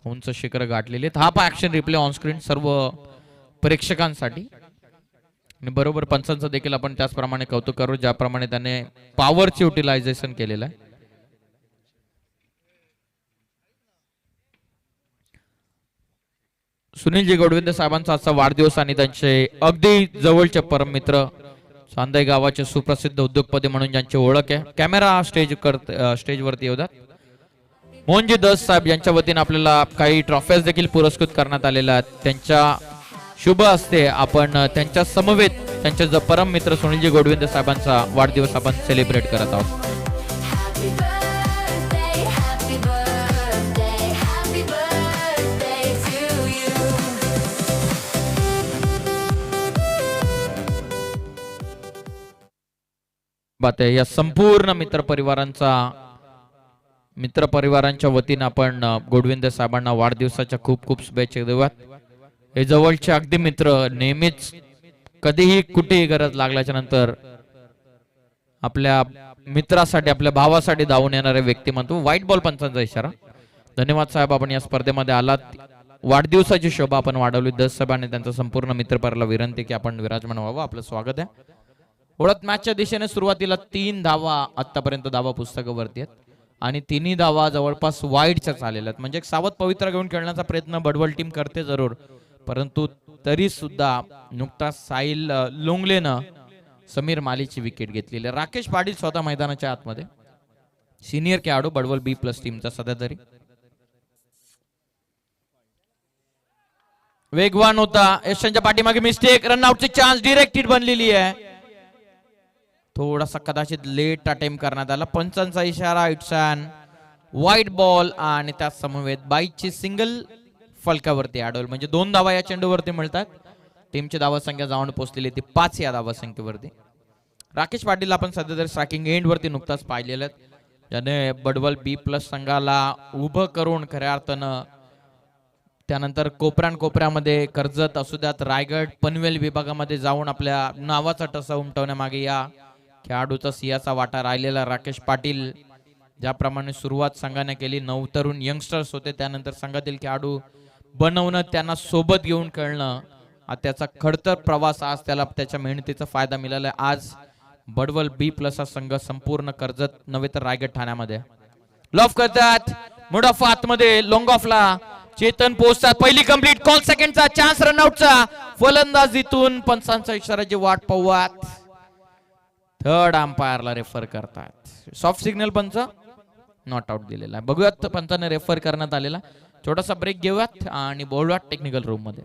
S2: उंच शिखर गाठलेले. हा पण ऍक्शन रिप्ले ऑन स्क्रीन सर्व प्रेक्षकांसाठी. आणि बरोबर पंचांचं देखील आपण त्याचप्रमाणे कौतुक करू ज्याप्रमाणे त्याने पॉवरचे युटिलायझेशन केलेलं आहे. सुनीलजी गोडविंदे साहेबांचा आजचा वाढदिवस आणि त्यांचे अगदी जवळचे परम मित्र, चांदई गावाचे सुप्रसिद्ध उद्योगपती म्हणून ज्यांची ओळख आहे. कॅमेरा स्टेजवरती येऊ द्या. मोहनजी दस साहेब यांच्या वतीने आपल्याला काही ट्रॉफीज देखील पुरस्कृत करण्यात आलेल्या आहेत. त्यांच्या शुभ हस्ते आपण त्यांच्या समवेत त्यांचे परम मित्र सुनीलजी गोडविंदे साहेबांचा वाढदिवस आपण सेलिब्रेट करत आहोत. बात आहे या संपूर्ण मित्रपरिवारांच्या वतीने आपण गोडविंदे साहेबांना वाढदिवसाच्या खूप खूप शुभेच्छा देऊयात. हे जवळचे अगदी मित्र, नेहमीच कधीही कुठेही गरज लागल्याच्या नंतर आपल्या मित्रासाठी, आपल्या भावासाठी धावून येणारे व्यक्तिमत्व. व्हाईट बॉल पंचांचा इशारा. धन्यवाद साहेब, आपण या स्पर्धेमध्ये आलात. वाढदिवसाची शोभा आपण वाढवली. दस साहेबांनी त्यांचा संपूर्ण मित्रपराला विनंती की आपण विराजमान व्हावं. आपलं स्वागत आहे. ओळख मॅचच्या दिशेने सुरुवातीला 3 धावा आतापर्यंत धावा पुस्तकावरती आहेत आणि तिन्ही धावा जवळपास वाईडच्या चाललेल्या आहेत. म्हणजे एक सावध पवित्र घेऊन खेळण्याचा प्रयत्न बडवल टीम करते जरूर, परंतु तरी सुद्धा नुकताच साहिल लोंगलेनं समीर मालीची विकेट घेतलेली आहे. राकेश पाटील स्वतः मैदानाच्या आतमध्ये, सिनियर खेळाडू बडवल B+ टीमचा सध्या तरी. वेगवान होता यशांच्या पाठीमागे मिस्टेक, रनआउटची चान्स, डायरेक्ट हिट बनलेली आहे. थोडासा कदाचित लेट अटेम्प्ट करण्यात आला. पंचांचा इशारा, इट्स अॅन वाईट बॉल आणि त्या समवेत बाईची सिंगल फलकावरती अडवल. म्हणजे 2 धावा या चेंडूवरती मिळतात. टीमची धावा संख्या जाऊन पोहोचलेली ती 5 या धावा संख्येवरती. राकेश पाटील आपण सध्या तरी स्ट्रायकिंग एंड वरती नुकताच पाहिलेलं आहे, ज्याने बडवल B+ संघाला उभं करून खऱ्या अर्थानं त्यानंतर कोपऱ्यामध्ये कर्जत असू द्यात, रायगड, पनवेल विभागामध्ये जाऊन आपल्या नावाचा ठसा उमटवण्यामागे या खेळाडूचा सिंहाचा वाटा राहिलेला. राकेश पाटील ज्याप्रमाणे सुरुवात संघाने केली, 9 तरुण यंगस्टर्स होते, त्यानंतर संघातील खेळाडू बनवणं, त्यांना सोबत घेऊन खेळणं, त्याचा खडतर प्रवास, आज त्याला त्याच्या मेहनतीचा फायदा मिळाला आहे. आज बडवल B+ हा संघ संपूर्ण कर्जत नव्हे तर रायगड ठाण्यामध्ये लॉफ करतात. मिड ऑफ आतमध्ये लॉंग ऑफला चेतन पोहोचतात. पहिली कंप्लीट कॉल, सेकंडचा चान्स, रनआउटचा फलंदाजीतून पंचांचा इशाराची वाट पाहूयात. थर्ड अंपायरला रेफर करतात. सॉफ्ट सिग्नल पंच नॉट आउट दिलेला आहे. बघूयात पंचाने रेफर करण्यात आलेला. छोटासा ब्रेक घेऊयात आणि बोलूयात टेक्निकल रूम मध्ये.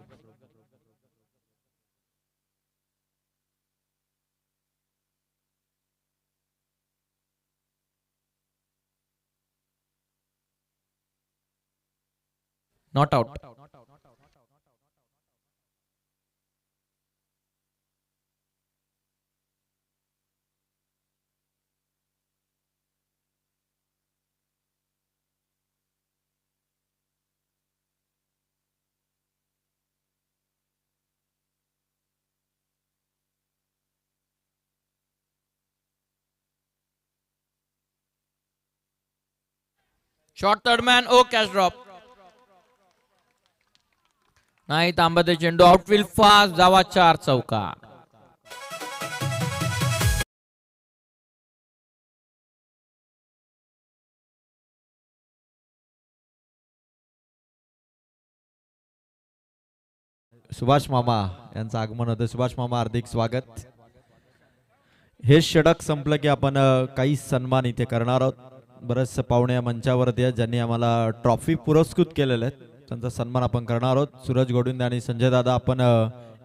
S2: Not out. Short third man, oh catch drop. नाही तांबते चेंडू, आउटफील्ड फास्ट, जावा 4 चौकार.
S3: सुभाष मामा यांचं आगमन होतं. सुभाष मामा हार्दिक स्वागत. हे षटक संपलं की आपण काही सन्मान इथे करणार आहोत. बरेचसे पाहुणे या मंचावरती आहेत ज्यांनी आम्हाला ट्रॉफी पुरस्कृत केलेले आहेत, त्यांचा सन्मान आपण करणार आहोत. सूरज गोडुंदे आणि संजय दादा, आपण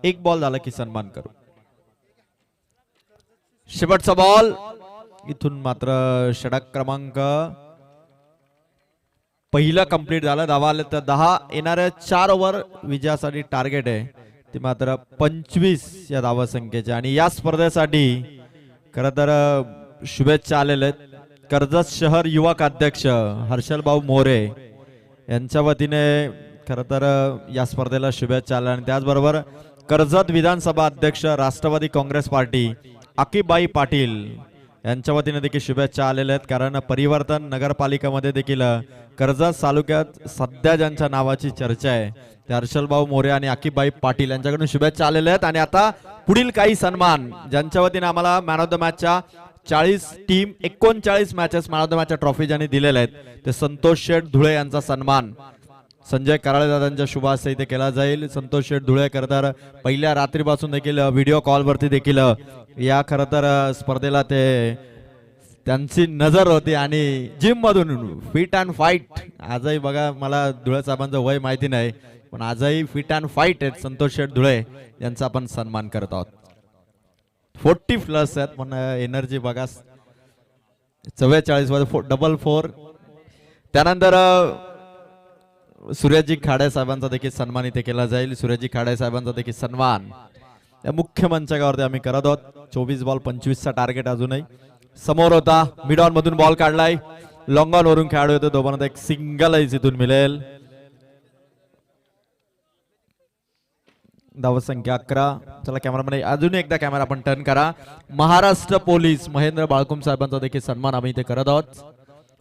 S3: 1 बॉल झाला की सन्मान करू. शेवटचा बॉल, इथून मात्र षटक क्रमांक पहिला कंप्लीट झाला. धावा आले तर 10. येणाऱ्या 4 ओव्हर विजयासाठी टार्गेट आहे ते मात्र 25 या धावा संख्येचे. आणि या स्पर्धेसाठी खरं तर शुभेच्छा आलेल्या आहेत. कर्जत शहर युवक अध्यक्ष हर्षल भाऊ मोरे यांच्या वतीने खरं तर या स्पर्धेला शुभेच्छा आल्या. आणि त्याचबरोबर कर्जत विधानसभा अध्यक्ष राष्ट्रवादी काँग्रेस पार्टी आकिबाई पाटील यांच्या वतीने देखील शुभेच्छा आलेल्या आहेत. कारण परिवर्तन नगरपालिकेमध्ये देखील कर्जत तालुक्यात सध्या ज्यांच्या नावाची चर्चा आहे ते हर्षल भाऊ मोरे आणि आकिबाई पाटील यांच्याकडून शुभेच्छा आलेल्या आहेत. आणि आता पुढील काही सन्मान ज्यांच्या वतीने आम्हाला मॅन ऑफ द मॅचच्या 40 team 39 matches man of the मॅचच्या ट्रॉफी ज्यांनी दिलेल्या आहेत ते संतोष शेठ धुळे यांचा सन्मान संजय कराळे दादांच्या शुभ हस्ते इथे केला जाईल. संतोष शेठ धुळे खरं पहिल्या रात्रीपासून देखील व्हिडिओ कॉलवरती देखील या खरं तर स्पर्धेला ते त्यांची नजर होती आणि जिम मधून फिट अँड फाईट. आजही बघा, मला धुळे साहेबांचं वय माहिती नाही पण आजही फिट अँड फाईट आहेत संतोष शेठ धुळे यांचा आपण सन्मान करत आहोत. 40+ आहेत पण एनर्जी बघा. 44 मध्ये डबल 4. त्यानंतर सूर्यजी खाडे साहेबांचा देखील सन्मान इथे केला जाईल. सूर्यजी खाडे साहेबांचा देखील सन्मान या मुख्य मंचावरती आम्ही करत आहोत. 24 बॉल 25 चा टार्गेट अजूनही समोर होता. मिड ऑन मधून बॉल काढलाय, लॉंग ऑन वरून खेळाडू होते, दोघांना एक सिंगल इथून मिळेल. धाव संख्या 11. चला कॅमेरामध्ये अजून एकदा कॅमेरा आपण टर्न करा. महाराष्ट्र पोलीस महेंद्र बाळकुम साहेबांचा देखील सन्मान आम्ही इथे करत आहोत.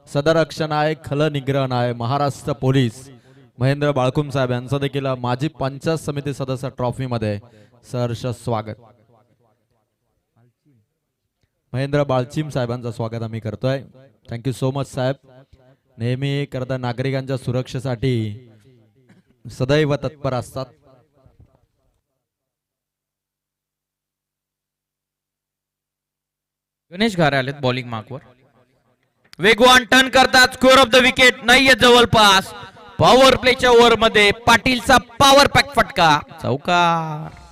S3: सदर रक्षण आहे, खल निग्रहण आहे महाराष्ट्र पोलीस महेंद्र बाळकुम साहेब यांचं देखील माजी पंचायत समिती सदस्य ट्रॉफी मध्ये सहर्ष स्वागत. महेंद्र बाळचिम साहेबांचं स्वागत आम्ही करतोय. थँक्यू सो मच साहेब. नेहमी करता नागरिकांच्या सुरक्षेसाठी सदैव तत्पर असतात.
S2: गणेश घारे आलेत बॉलिंग मार्कवर. वेगवान टर्न करतात. स्कोअर ऑफ द विकेट नाहीये जवळपास. पॉवर प्लेच्या ओव्हर मध्ये पाटीलचा पॉवर पॅक फटका चौकार.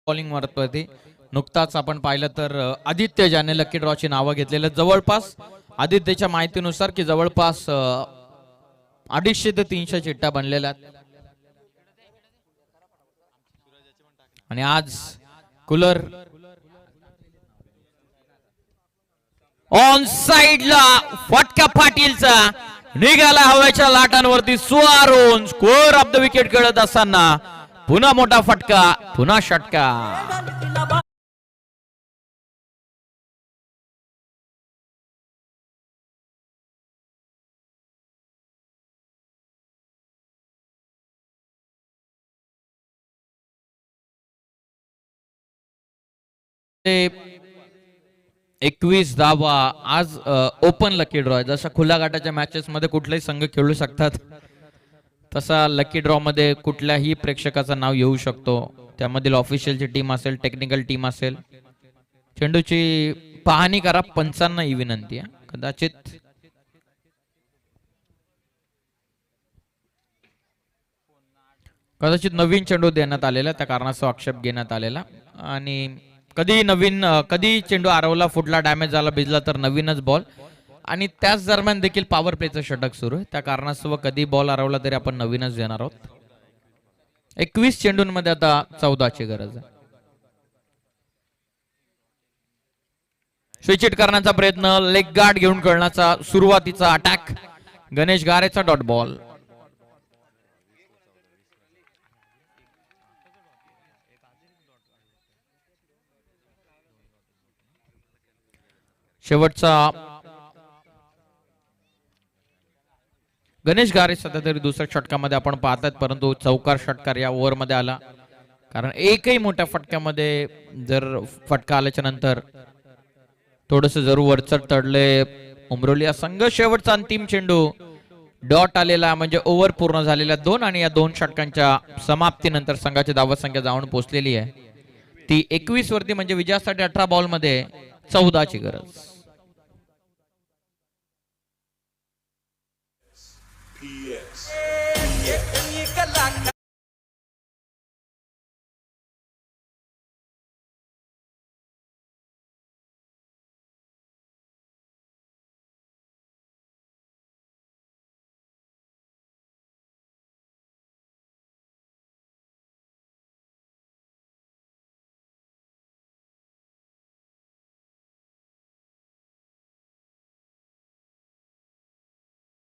S2: बॉलिंग मारतोय. नुकताच आपण पाहिलं तर आदित्य ज्याने लकी ड्रॉची नावं घेतलेलं जवळपास आदित्यच्या माहितीनुसार की जवळपास 250 ते 300 चिट्ट्या बनलेल्या आणि आज कूलर ऑन साइडला फटका पाटीलचा निघाला हवेच्या लाटांवरती स्वारून. स्कोअर ऑफ द विकेट कळत असताना पुन्हा मोठा फटका, पुन्हा षटका. ते 21 धावा आज ओपन लकी ड्रॉ आहे. जसं खुल्या गाठाच्या मॅचेस मध्ये कुठलेही संघ खेळू शकतात तसा लकी ड्रॉ मध्ये कुठल्याही प्रेक्षकाचं नाव येऊ शकतो. त्यामधील ऑफिशियलची टीम असेल, टेक्निकल टीम असेल. चेंडूची पाहणी करा. पंचांना ही विनंती आहे. कदाचित नवीन चेंडू देण्यात आलेला त्या कारणास्तव आक्षेप घेण्यात आलेला. आणि कधी चेंडू आरवला, फुटला, डॅमेज झाला, भिजला तर नवीनच बॉल. आणि त्याच दरम्यान देखील पॉवर प्लेचं षटक सुरू आहे. त्या कारणास्तव कधी बॉल हरवला तरी आपण नवीनच देणार आहोत. 21 चेंडूंमध्ये आता 14ची गरज आहे. स्विच हिट करण्याचा प्रयत्न, लेग गार्ड घेऊन करण्याचा सुरुवातीचा अटॅक. गणेश गारेचा डॉट बॉल. शेवटचा गणेश गारे सध्या तरी दुसऱ्या षटकामध्ये आपण पाहतात, परंतु चौकार षटकार या ओव्हर मध्ये आला. कारण एकही मोठ्या फटक्यामध्ये जर फटका आल्याच्या नंतर थोडस जरूर वरचढ तडले उमरोली संघ. शेवटचा अंतिम चेंडू डॉट आलेला म्हणजे ओव्हर पूर्ण झालेल्या 2 आणि या 2 षटकांच्या समाप्तीनंतर संघाची धावत संख्या जाऊन पोहोचलेली आहे ती 21 वरती. म्हणजे विजयासाठी 18 बॉल मध्ये 14ची गरज.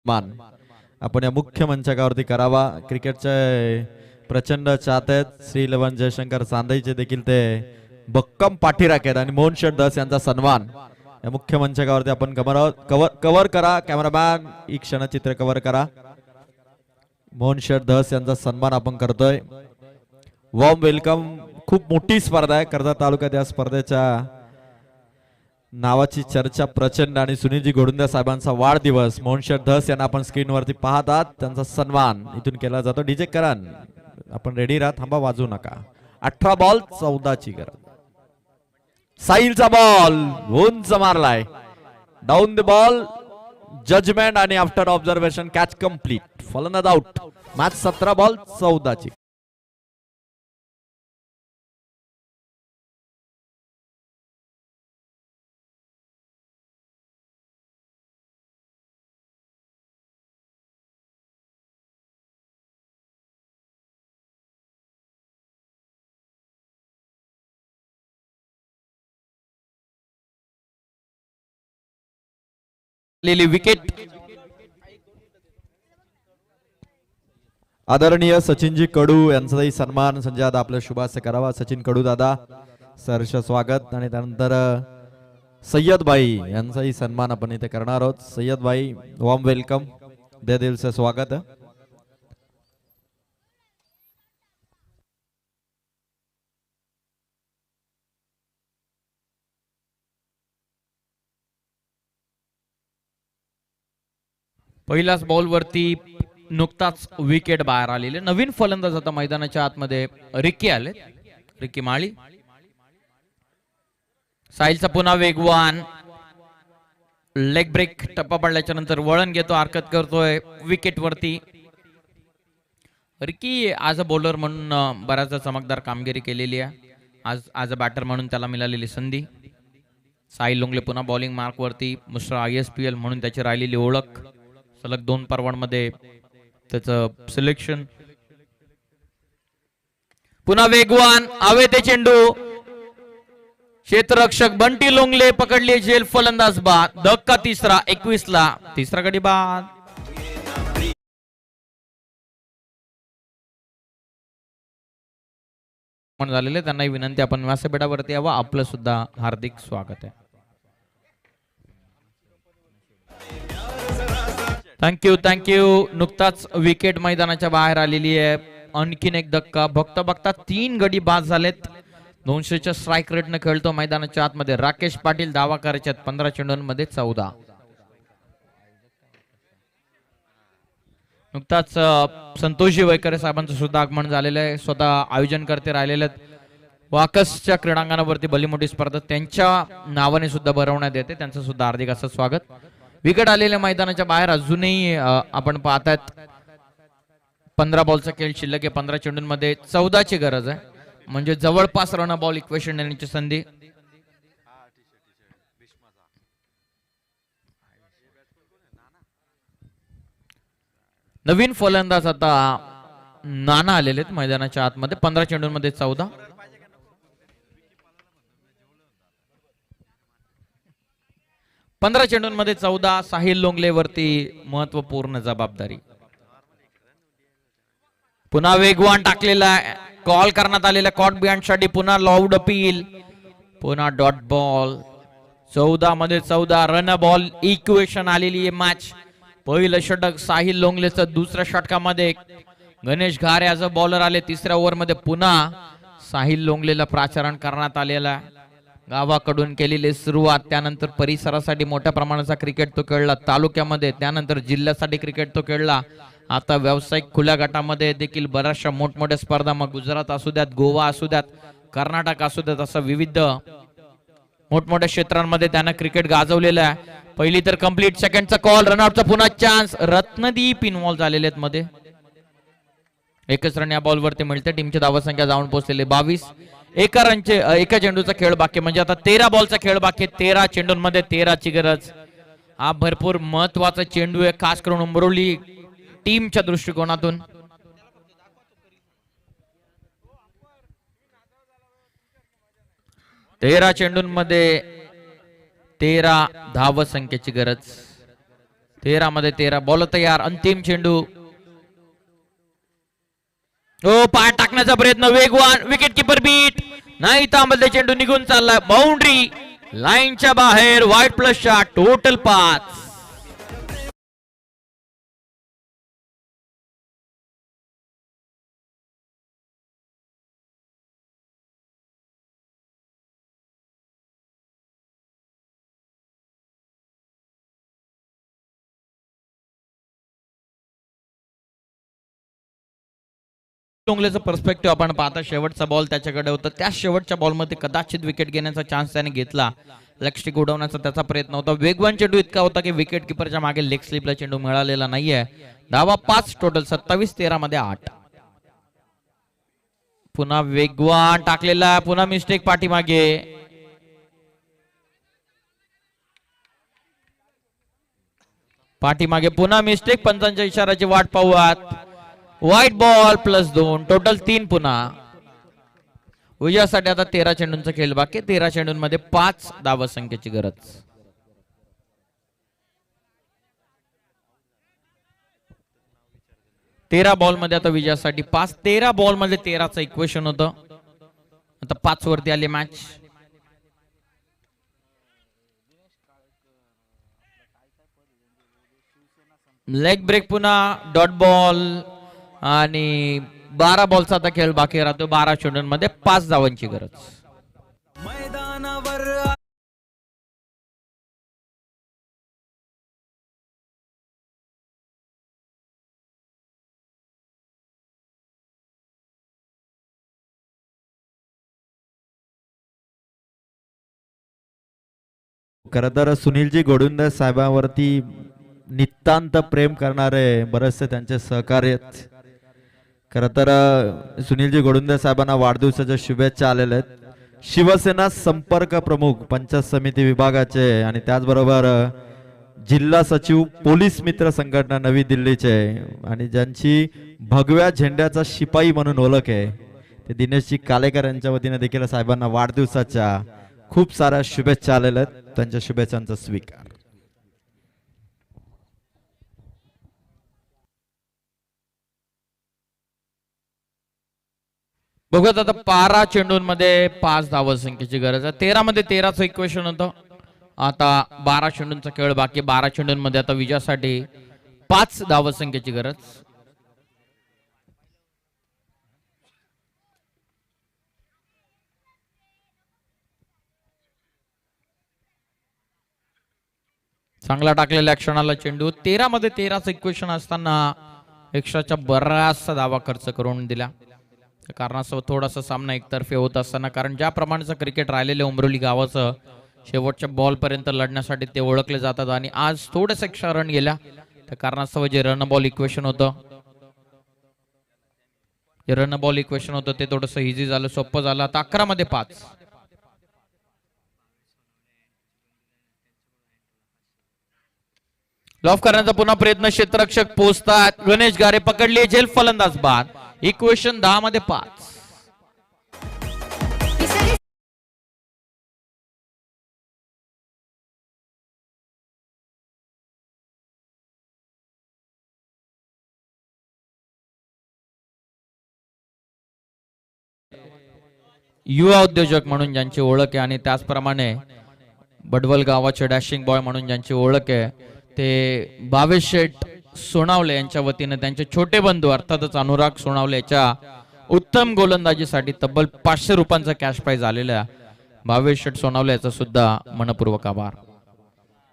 S3: मान आपण या मुख्य मंचकावरती करावा. क्रिकेटचे प्रचंड चाहते आहेत. श्री लवन जयशंकर चांदैचे देखील ते भक्कम पाठीराख आहेत आणि मोहन शेठ दस यांचा सन्मान या मुख्य मंचकावरती आपण कव्हर करा. कॅमेरामॅन ही क्षणचित्र कव्हर करा. मोहन शेठ दस यांचा सन्मान आपण करतोय. Warm welcome. खूप मोठी स्पर्धा आहे कर्जत तालुक्यात. या स्पर्धेच्या नावाची चर्चा प्रचंड आणि सुनीलजी गोडुंद्या साहेबांचा वाढदिवस. मोहन शेठ धस यांना आपण स्क्रीनवरती पाहतात. त्यांचा सन्मान इथून केला जातो. डीजे करण आपण रेडी राहा. थांबा, वाजू नका. 18 बॉल 14ची गरज. साहिलचा बॉल उंच मारलाय. डाऊन द बॉल जजमेंट आणि आफ्टर ऑब्झर्वेशन कॅच कंप्लीट. फलंदाज आउट. मॅच 17 बॉल 14ची.
S2: लिहिली विकेट.
S3: आदरणीय सचिनजी कडू यांचाही सन्मान संजय दादा आपल्या शुभास्य करावा. सचिन कडू दादा सहर्ष स्वागत. आणि त्यानंतर सय्यद भाई यांचाही सन्मान आपण इथे करणार आहोत. सय्यद भाई वॉर्म वेलकम, दे दिल से स्वागत.
S2: पहिल्याच बॉल वरती नुकताच विकेट बाहेर आलेले. नवीन फलंदाज आता मैदानाच्या आतमध्ये रिकी आले. रिकी माळी. साहिलचा पुन्हा वेगवान लेग ब्रेक. टप्पा पडल्याच्या नंतर वळण घेतो, हरकत करतोय विकेट वरती. रिकी आज अ बॉलर म्हणून बऱ्याचदा चमकदार कामगिरी केलेली आहे. आज अ बॅटर म्हणून त्याला मिळालेली संधी. साहिल लोंगले पुन्हा बॉलिंग मार्क वरती. मुश्रा ISPL म्हणून त्याची राहिलेली ओळख. सलग 2 पर्वांमध्ये त्याचं सिलेक्शन. पुन्हा वेगवान हवे ते चेंडू. क्षेत्ररक्षक बंटी लोंगले पकडले झेल. फलंदाज बाद. धक्का तिसरा 21 ला. तिसरा गडी बाद. झालेले त्यांनाही विनंती आपण व्यासपीठावरती यावं. आपलं सुद्धा हार्दिक स्वागत आहे. थँक्यू. नुकताच विकेट मैदानाच्या बाहेर आलेली आहे. आणखीन एक धक्का. बघता बघता 3 गडी बाद झालेत. 200च्या स्ट्राईक रेटने खेळतो मैदानाच्या आतमध्ये राकेश पाटील. धावा करायच्यात 15 चेंडूंमध्ये 14. नुकताच संतोषजी वैकरे साहेबांचं सुद्धा आगमन झालेलं आहे. स्वतः आयोजन करते राहिलेले वाकसच्या क्रीडांगणावरती भली मोठी स्पर्धा त्यांच्या नावाने सुद्धा भरवण्यात येते. त्यांचं सुद्धा हार्दिक असं स्वागत. विकेट आलेल्या मैदानाच्या बाहेर अजूनही आपण पाहतात 15 बॉलचा खेळ शिल्लक आहे. 15 चेंडूंमध्ये 14 ची गरज आहे. म्हणजे जवळपास रन बॉल इक्वेशन येण्याची संधी. नवीन फलंदाज आता नाना आलेले आहेत मैदानाच्या आतमध्ये. 15 चेंडूंमध्ये 14. चेंडूंमध्ये 14. साहिल लोंगले वरती महत्वपूर्ण जबाबदारी. पुन्हा वेगवान टाकलेला कॉल करण्यात आलेला कॉट बिहाइंड साठी. पुन्हा लाऊड अपील. पुन्हा डॉट बॉल. 14 मध्ये 14 रन बॉल इक्वेशन आलेली आहे मॅच. पहिलं षटक साहिल लोंगलेचं. दुसऱ्या षटकामध्ये गणेश घारे ॲज अ बॉलर आले. तिसऱ्या ओव्हर मध्ये पुन्हा साहिल लोंगलेला प्राचारण करण्यात आलेला. गावाकडून केलेली सुरुवात. त्यानंतर परिसरासाठी मोठ्या प्रमाणाचा क्रिकेट तो खेळला. तालुक्यामध्ये त्यानंतर जिल्ह्यासाठी क्रिकेट तो खेळला. आता व्यावसायिक खुल्या गटामध्ये देखील बऱ्याचशा मोठमोठ्या स्पर्धा, मग गुजरात असू द्यात, गोवा असू द्यात, कर्नाटक असू द्यात, असं विविध मोठमोठ्या क्षेत्रांमध्ये त्यानं क्रिकेट गाजवलेलं आहे. पहिली तर कंप्लीट. सेकंडचा कॉल. रनआउटचा पुन्हा चान्स. रत्नदीप इन्व्हॉल्व झालेले आहेत मध्ये. एकच रन या बॉलवरती मिळते. टीमची धावसंख्या जाऊन पोहोचलेली 22. एका चेंडूचा खेळ बाकी. म्हणजे आता 13 बॉलचा खेळ बाकी. 13 चेंडूंमध्ये 13 ची गरज. हा भरपूर महत्वाचा चेंडू आहे, खास करून उंबरोली टीमच्या दृष्टिकोनातून. तेरा चेंडूंमध्ये 13 धावसंख्येची गरज. 13 मध्ये 13. बॉल तयार. अंतिम चेंडू. पाय टाकण्याचा प्रयत्न. वेगवान. Wicket keeper beat. नाही थांबले. चेंडू निघून चाललाय. बाउंड्री लाईनच्या बाहेर. वाईट प्लसच्या. टोटल 5. लोंगलेचं पर्स्पेक्टिव्ह आपण पाहता. शेवटचा बॉल त्याच्याकडे होता. त्या शेवटच्या बॉलमध्ये कदाचित विकेट घेण्याचा चान्स त्याने घेतला. लेग उडवण्याचा त्याचा प्रयत्न होता. वेगवान चेंडू इतका होता की विकेट किपरच्या मागे लेग स्लिपला चेंडू मिळालेला नाहीये. धावा 5 टोटल. 27-13 मध्ये 8. पुन्हा वेगवान टाकलेला. पुन्हा मिस्टेक पाठीमागे. पुन्हा मिस्टेक. पंचांच्या इशाराची वाट पाहूयात. White ball +2. टोटल 3 पुन्हा. विजयासाठी आता 13 चेंडूंचा खेळ बाकी. 13 चेंडूंमध्ये 5 धावसंख्येची गरज. 13 बॉल मध्ये आता विजयासाठी 5. 13 बॉल मध्ये 13चं इक्वेशन होतं. आता 5 वरती आली मॅच. लेग ब्रेक पुन्हा डॉट बॉल आणि 12 बॉलचा आता खेळ बाकी राहतो. 12 चेंडूंमध्ये 5 धावांची गरज.
S4: मैदानावर
S3: खरं तर सुनीलजी गोडुंदे साहेबांवरती नितांत प्रेम करणारे बरेचसे त्यांचे सहकार्य आहेत. खरं तर सुनीलजी गोडुंदे साहेबांना वाढदिवसाच्या शुभेच्छा आलेल्या आहेत. शिवसेना संपर्क प्रमुख पंचायत समिती विभागाचे आणि त्याचबरोबर जिल्हा सचिव पोलीस मित्र संघटना नवी दिल्लीचे आणि ज्यांची भगव्या झेंड्याचा शिपाई म्हणून ओळख आहे ते दिनेशजी कालेकर यांच्या वतीने देखील साहेबांना वाढदिवसाच्या खूप साऱ्या शुभेच्छा आलेल्या आहेत. त्यांच्या शुभेच्छांचा स्वीकार.
S2: बघूयात आता 12 चेंडूंमध्ये 5 धावा संख्येची गरज आहे. 13 मध्ये 13चं इक्वेशन होतं. आता 12 चेंडूंचा खेळ बाकी. 12 चेंडूंमध्ये आता विजयासाठी 5 धावा संख्येची गरज. चांगला टाकलेल्या क्षणाला चेंडू. 13 मध्ये 13चं इक्वेशन असताना एक्स्ट्राच्या बराचसा धावा खर्च करून दिला. कारणास्तव थोडासा सामना एकतर्फे होत असताना, कारण ज्या प्रमाणेचं क्रिकेट राहिलेलं उमरोली गावाचं शेवटच्या बॉल पर्यंत लढण्यासाठी ते ओळखले जातात आणि आज थोडेसे एक्स्ट्रा रन गेल्या त्या कारणास्तव जे रन बॉल इक्वेशन होतं ते थोडंसं इझी झालं, सोपं झालं. आता 11 मध्ये 5. लॉफ करण्याचा पुन्हा प्रयत्न. क्षेत्ररक्षक पोहोचतात. गणेश गारे पकडली झेल, फलंदाज बाद. इक्वेशन 10 मध्ये 5. युवा उद्योजक म्हणून ज्यांची ओळख आहे आणि त्याचप्रमाणे बडवल गावाचे डॅशिंग बॉय म्हणून ज्यांची ओळख आहे ते भावेश शेठ सोनावले यांच्या वतीने त्यांचे छोटे बंधू अर्थातच अनुराग सोनावले याच्या उत्तम गोलंदाजीसाठी तब्बल 500 रुपयांचा कॅश प्राइज आलेला भावेश शेठ सोनावले याचा सुद्धा मनपूर्वक आभार.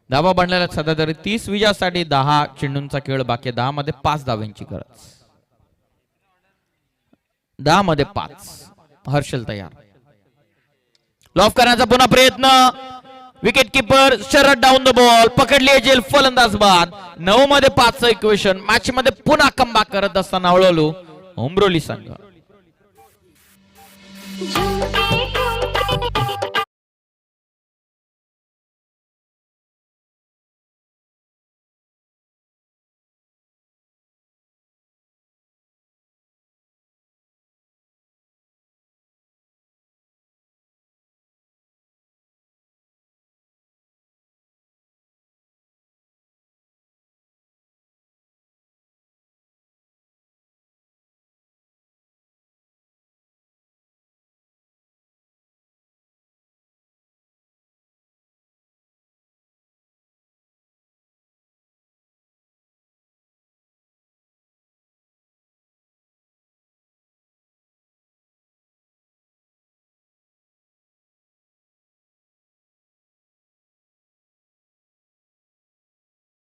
S2: धावा बनलेल्या सध्या तरी 30 विजयासाठी 10 चेंडूंचा खेळ बाकी. 10 मध्ये 5 धावांची गरज. 10 मध्ये 5. हर्षल तयार. लॉफ करण्याचा पुन्हा प्रयत्न. Wicket keeper Sharad down the ball, पकडली जेल, फलंदाज बाद. 9 मध्ये 5चं इक्वेशन. मॅच मध्ये पुन्हा कमबॅक करत असताना वळवलो उमरोली संघ.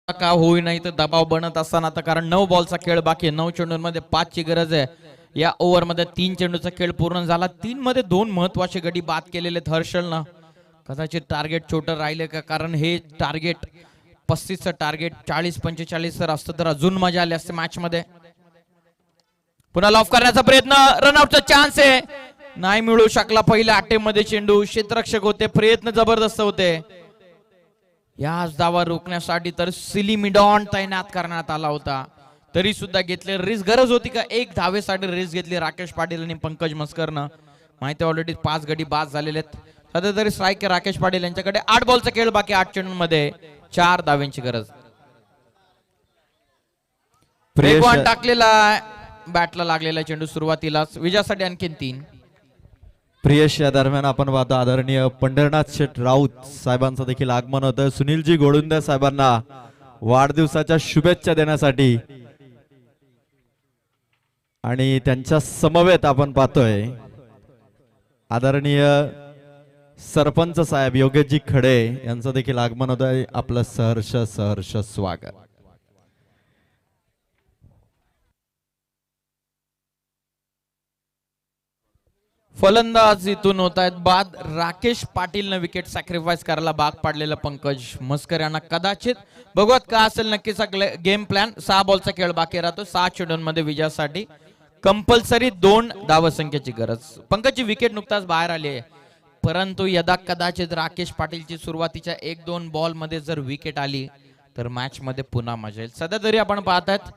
S2: का होई नाही तर दबाव बनत असताना आता, कारण 9 बॉलचा खेळ बाकी आहे. 9 चेंडूंमध्ये 5 ची गरज आहे. या ओव्हर मध्ये 3 चेंडूचा खेळ पूर्ण झाला. 3 मध्ये 2 महत्वाचे गडी बाद केलेले हर्षलनं. कदाचित टार्गेट छोटं राहिले का, कारण हे टार्गेट 35चं टार्गेट 40-45 तर असतं तर अजून मजा आली असते मॅच मध्ये. पुन्हा लॉफ करण्याचा प्रयत्न. रनआउटचा चान्स आहे, नाही मिळू शकला. पहिल्या अटेम्प्ट मध्ये चेंडू. क्षेत्ररक्षक होते, प्रयत्न जबरदस्त होते. याच धावा रोखण्यासाठी तर सिलिमिडॉन तैनात करण्यात आला होता, तरी सुद्धा घेतले रिस्क. गरज होती का एक धावेसाठी रिस्क घेतली राकेश पाटील आणि पंकज मस्करनं. माहिती ऑलरेडी 5 गडी बाद झालेले आहेत. सध्या तरी स्ट्राईक राकेश पाटील यांच्याकडे. 8 बॉलचा खेळ बाकी. 8 चेंडूंमध्ये 4 धाव्यांची गरज.
S3: प्रियेश
S2: वेगवान टाकलेला बॅटला लागलेला चेंडू सुरुवातीलाच विजयासाठी आणखीन 3.
S3: प्रियेश या दरम्यान आपण पाहतो आदरणीय पंढरनाथ शेठ राऊत साहेबांचं देखील आगमन होतं. सुनीलजी गोडुंदे साहेबांना वाढदिवसाच्या शुभेच्छा देण्यासाठी आणि त्यांच्या समवेत आपण पाहतोय आदरणीय सरपंच साहेब योगेशजी खडे यांचं देखील आगमन होत आहे. आपलं सहर्ष सहर्ष स्वागत.
S2: फलंदाज इथून होत आहेत बाद. राकेश पाटीलनं विकेट सॅक्रिफाईस करायला भाग पाडलेलं पंकज मस्कर यांना कदाचित बघूयात का असेल नक्कीच गेम प्लॅन. 6 बॉलचा खेळ बाकी राहतो. 6 चेंडूंमध्ये विजयासाठी कंपल्सरी 2 धावसंख्येची गरज. पंकजची विकेट नुकताच बाहेर आली आहे, परंतु यदा कदाचित राकेश पाटीलची सुरुवातीच्या 1-2 बॉल मध्ये जर विकेट आली तर मॅच मध्ये पुन्हा मजा येईल. सध्या तरी आपण पाहतात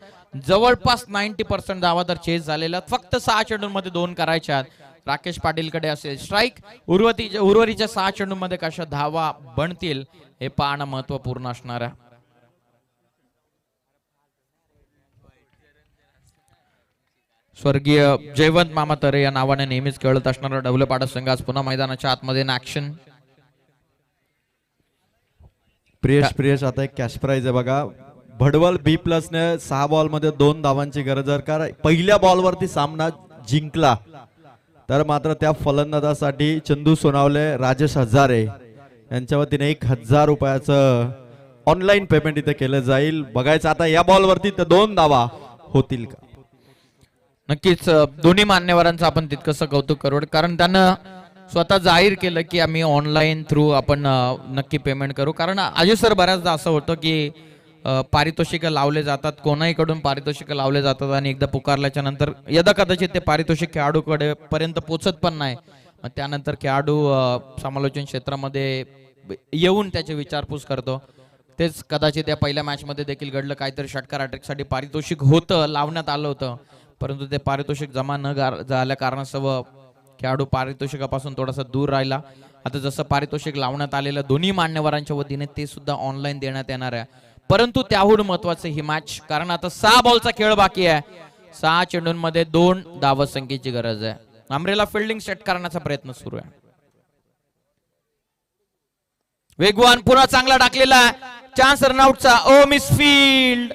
S2: जवळपास 90% धावा तर चेस झालेल्या. फक्त 6 चेंडूंमध्ये 2 करायच्या. राकेश पाटीलकडे असेल स्ट्राईक. उर्वरीच्या 6 चेंडूंमध्ये कशा धावा बनतील हे पाहणं महत्वपूर्ण असणार आहे. स्वर्गीय जयवंत मामा तरे या नावाने नेहमीच खेळत असणारा ढवलेपाडा संघ आज पुन्हा मैदानाच्या आतमध्ये ऍक्शन.
S3: प्रियेश आता एक कॅश प्राइज आहे बघा. भडवल B+ ने 6 बॉल मध्ये 2 धावांची गरज. जर का पहिल्या बॉलवरती सामना जिंकला तर मात्र त्या फलंदाजासाठी चंदू सोनावले, राजेश हजारे यांच्या वतीने 1000 रुपयाचं ऑनलाईन पेमेंट इथे केलं जाईल. बघायचं आता या बॉलवरती तर 2 धावा होतील का.
S2: नक्कीच दोन्ही मान्यवरांचं आपण तितकंसं कौतुक करू, कारण त्यानं स्वतः जाहीर केलं की आम्ही ऑनलाईन थ्रू आपण नक्की पेमेंट करू. कारण अजय सर बऱ्याचदा असं होतं की पारितोषिक लावले जातात, कोणाहीकडून पारितोषिक लावले जातात आणि एकदा पुकारल्याच्या नंतर यदा कदाचित ते पारितोषिक खेळाडूकडे पर्यंत पोहोचत पण नाही. त्यानंतर खेळाडू समालोचन क्षेत्रामध्ये येऊन त्याची विचारपूस करतो. तेच कदाचित या पहिल्या मॅच मध्ये देखील घडलं. काहीतरी षटकार हॅट्रिकसाठी पारितोषिक होतं, लावण्यात आलं होतं, परंतु ते पारितोषिक जमा न झाल्या कारणास्तव खेळाडू पारितोषिकापासून थोडासा दूर राहिला. आता जसं पारितोषिक लावण्यात आलेलं दोन्ही मान्यवरांच्या वतीने ते सुद्धा ऑनलाईन देण्यात येणार आहे. परंतु त्याहून महत्वाचं ही मॅच, कारण आता 6 बॉलचा खेळ बाकी आहे. 6 चेंडूंमध्ये 2 धावसंख्येची गरज आहे. आमरेला फिल्डिंग सेट करण्याचा प्रयत्न सुरू आहे. वेगवान पुन्हा चांगला टाकलेला चान्स रनआउटचा. ओ मिस फील्ड.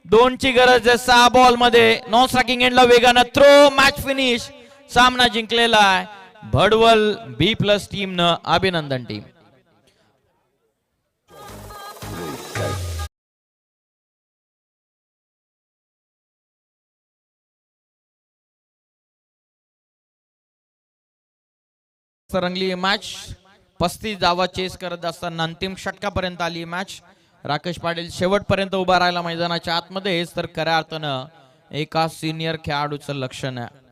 S2: 2 ची गरज आहे 6 बॉल मध्ये. नॉन स्ट्रायकिंग एंडला वेगानं थ्रो. Match finish. सामना जिंकलेला आहे भडवल B+ टीमनं. अभिनंदन टीम. रंगली मॅच. 35 धावा चेस करत असताना अंतिम षटकापर्यंत आली मॅच. राकेश पाटील शेवटपर्यंत उभा राहिला मैदानाच्या आतमध्ये. हेच तर खऱ्या अर्थानं एका सिनियर खेळाडूचं लक्षण आहे.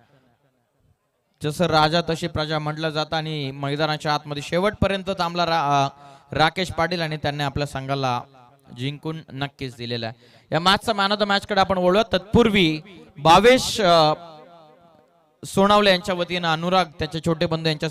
S2: जसं राजा तशी प्रजा म्हटलं जातं आणि मैदानाच्या आतमध्ये शेवटपर्यंत थांबला राकेश पाटील आणि त्यांनी आपल्या संघाला जिंकून नक्कीच दिलेला आहे. या मॅचचा मॅन ऑफ द मॅच कडे आपण वळूया. तत्पूर्वी भावेश सोनावले यांच्या वतीनं अनुराग त्याचे छोटे बंधू यांच्या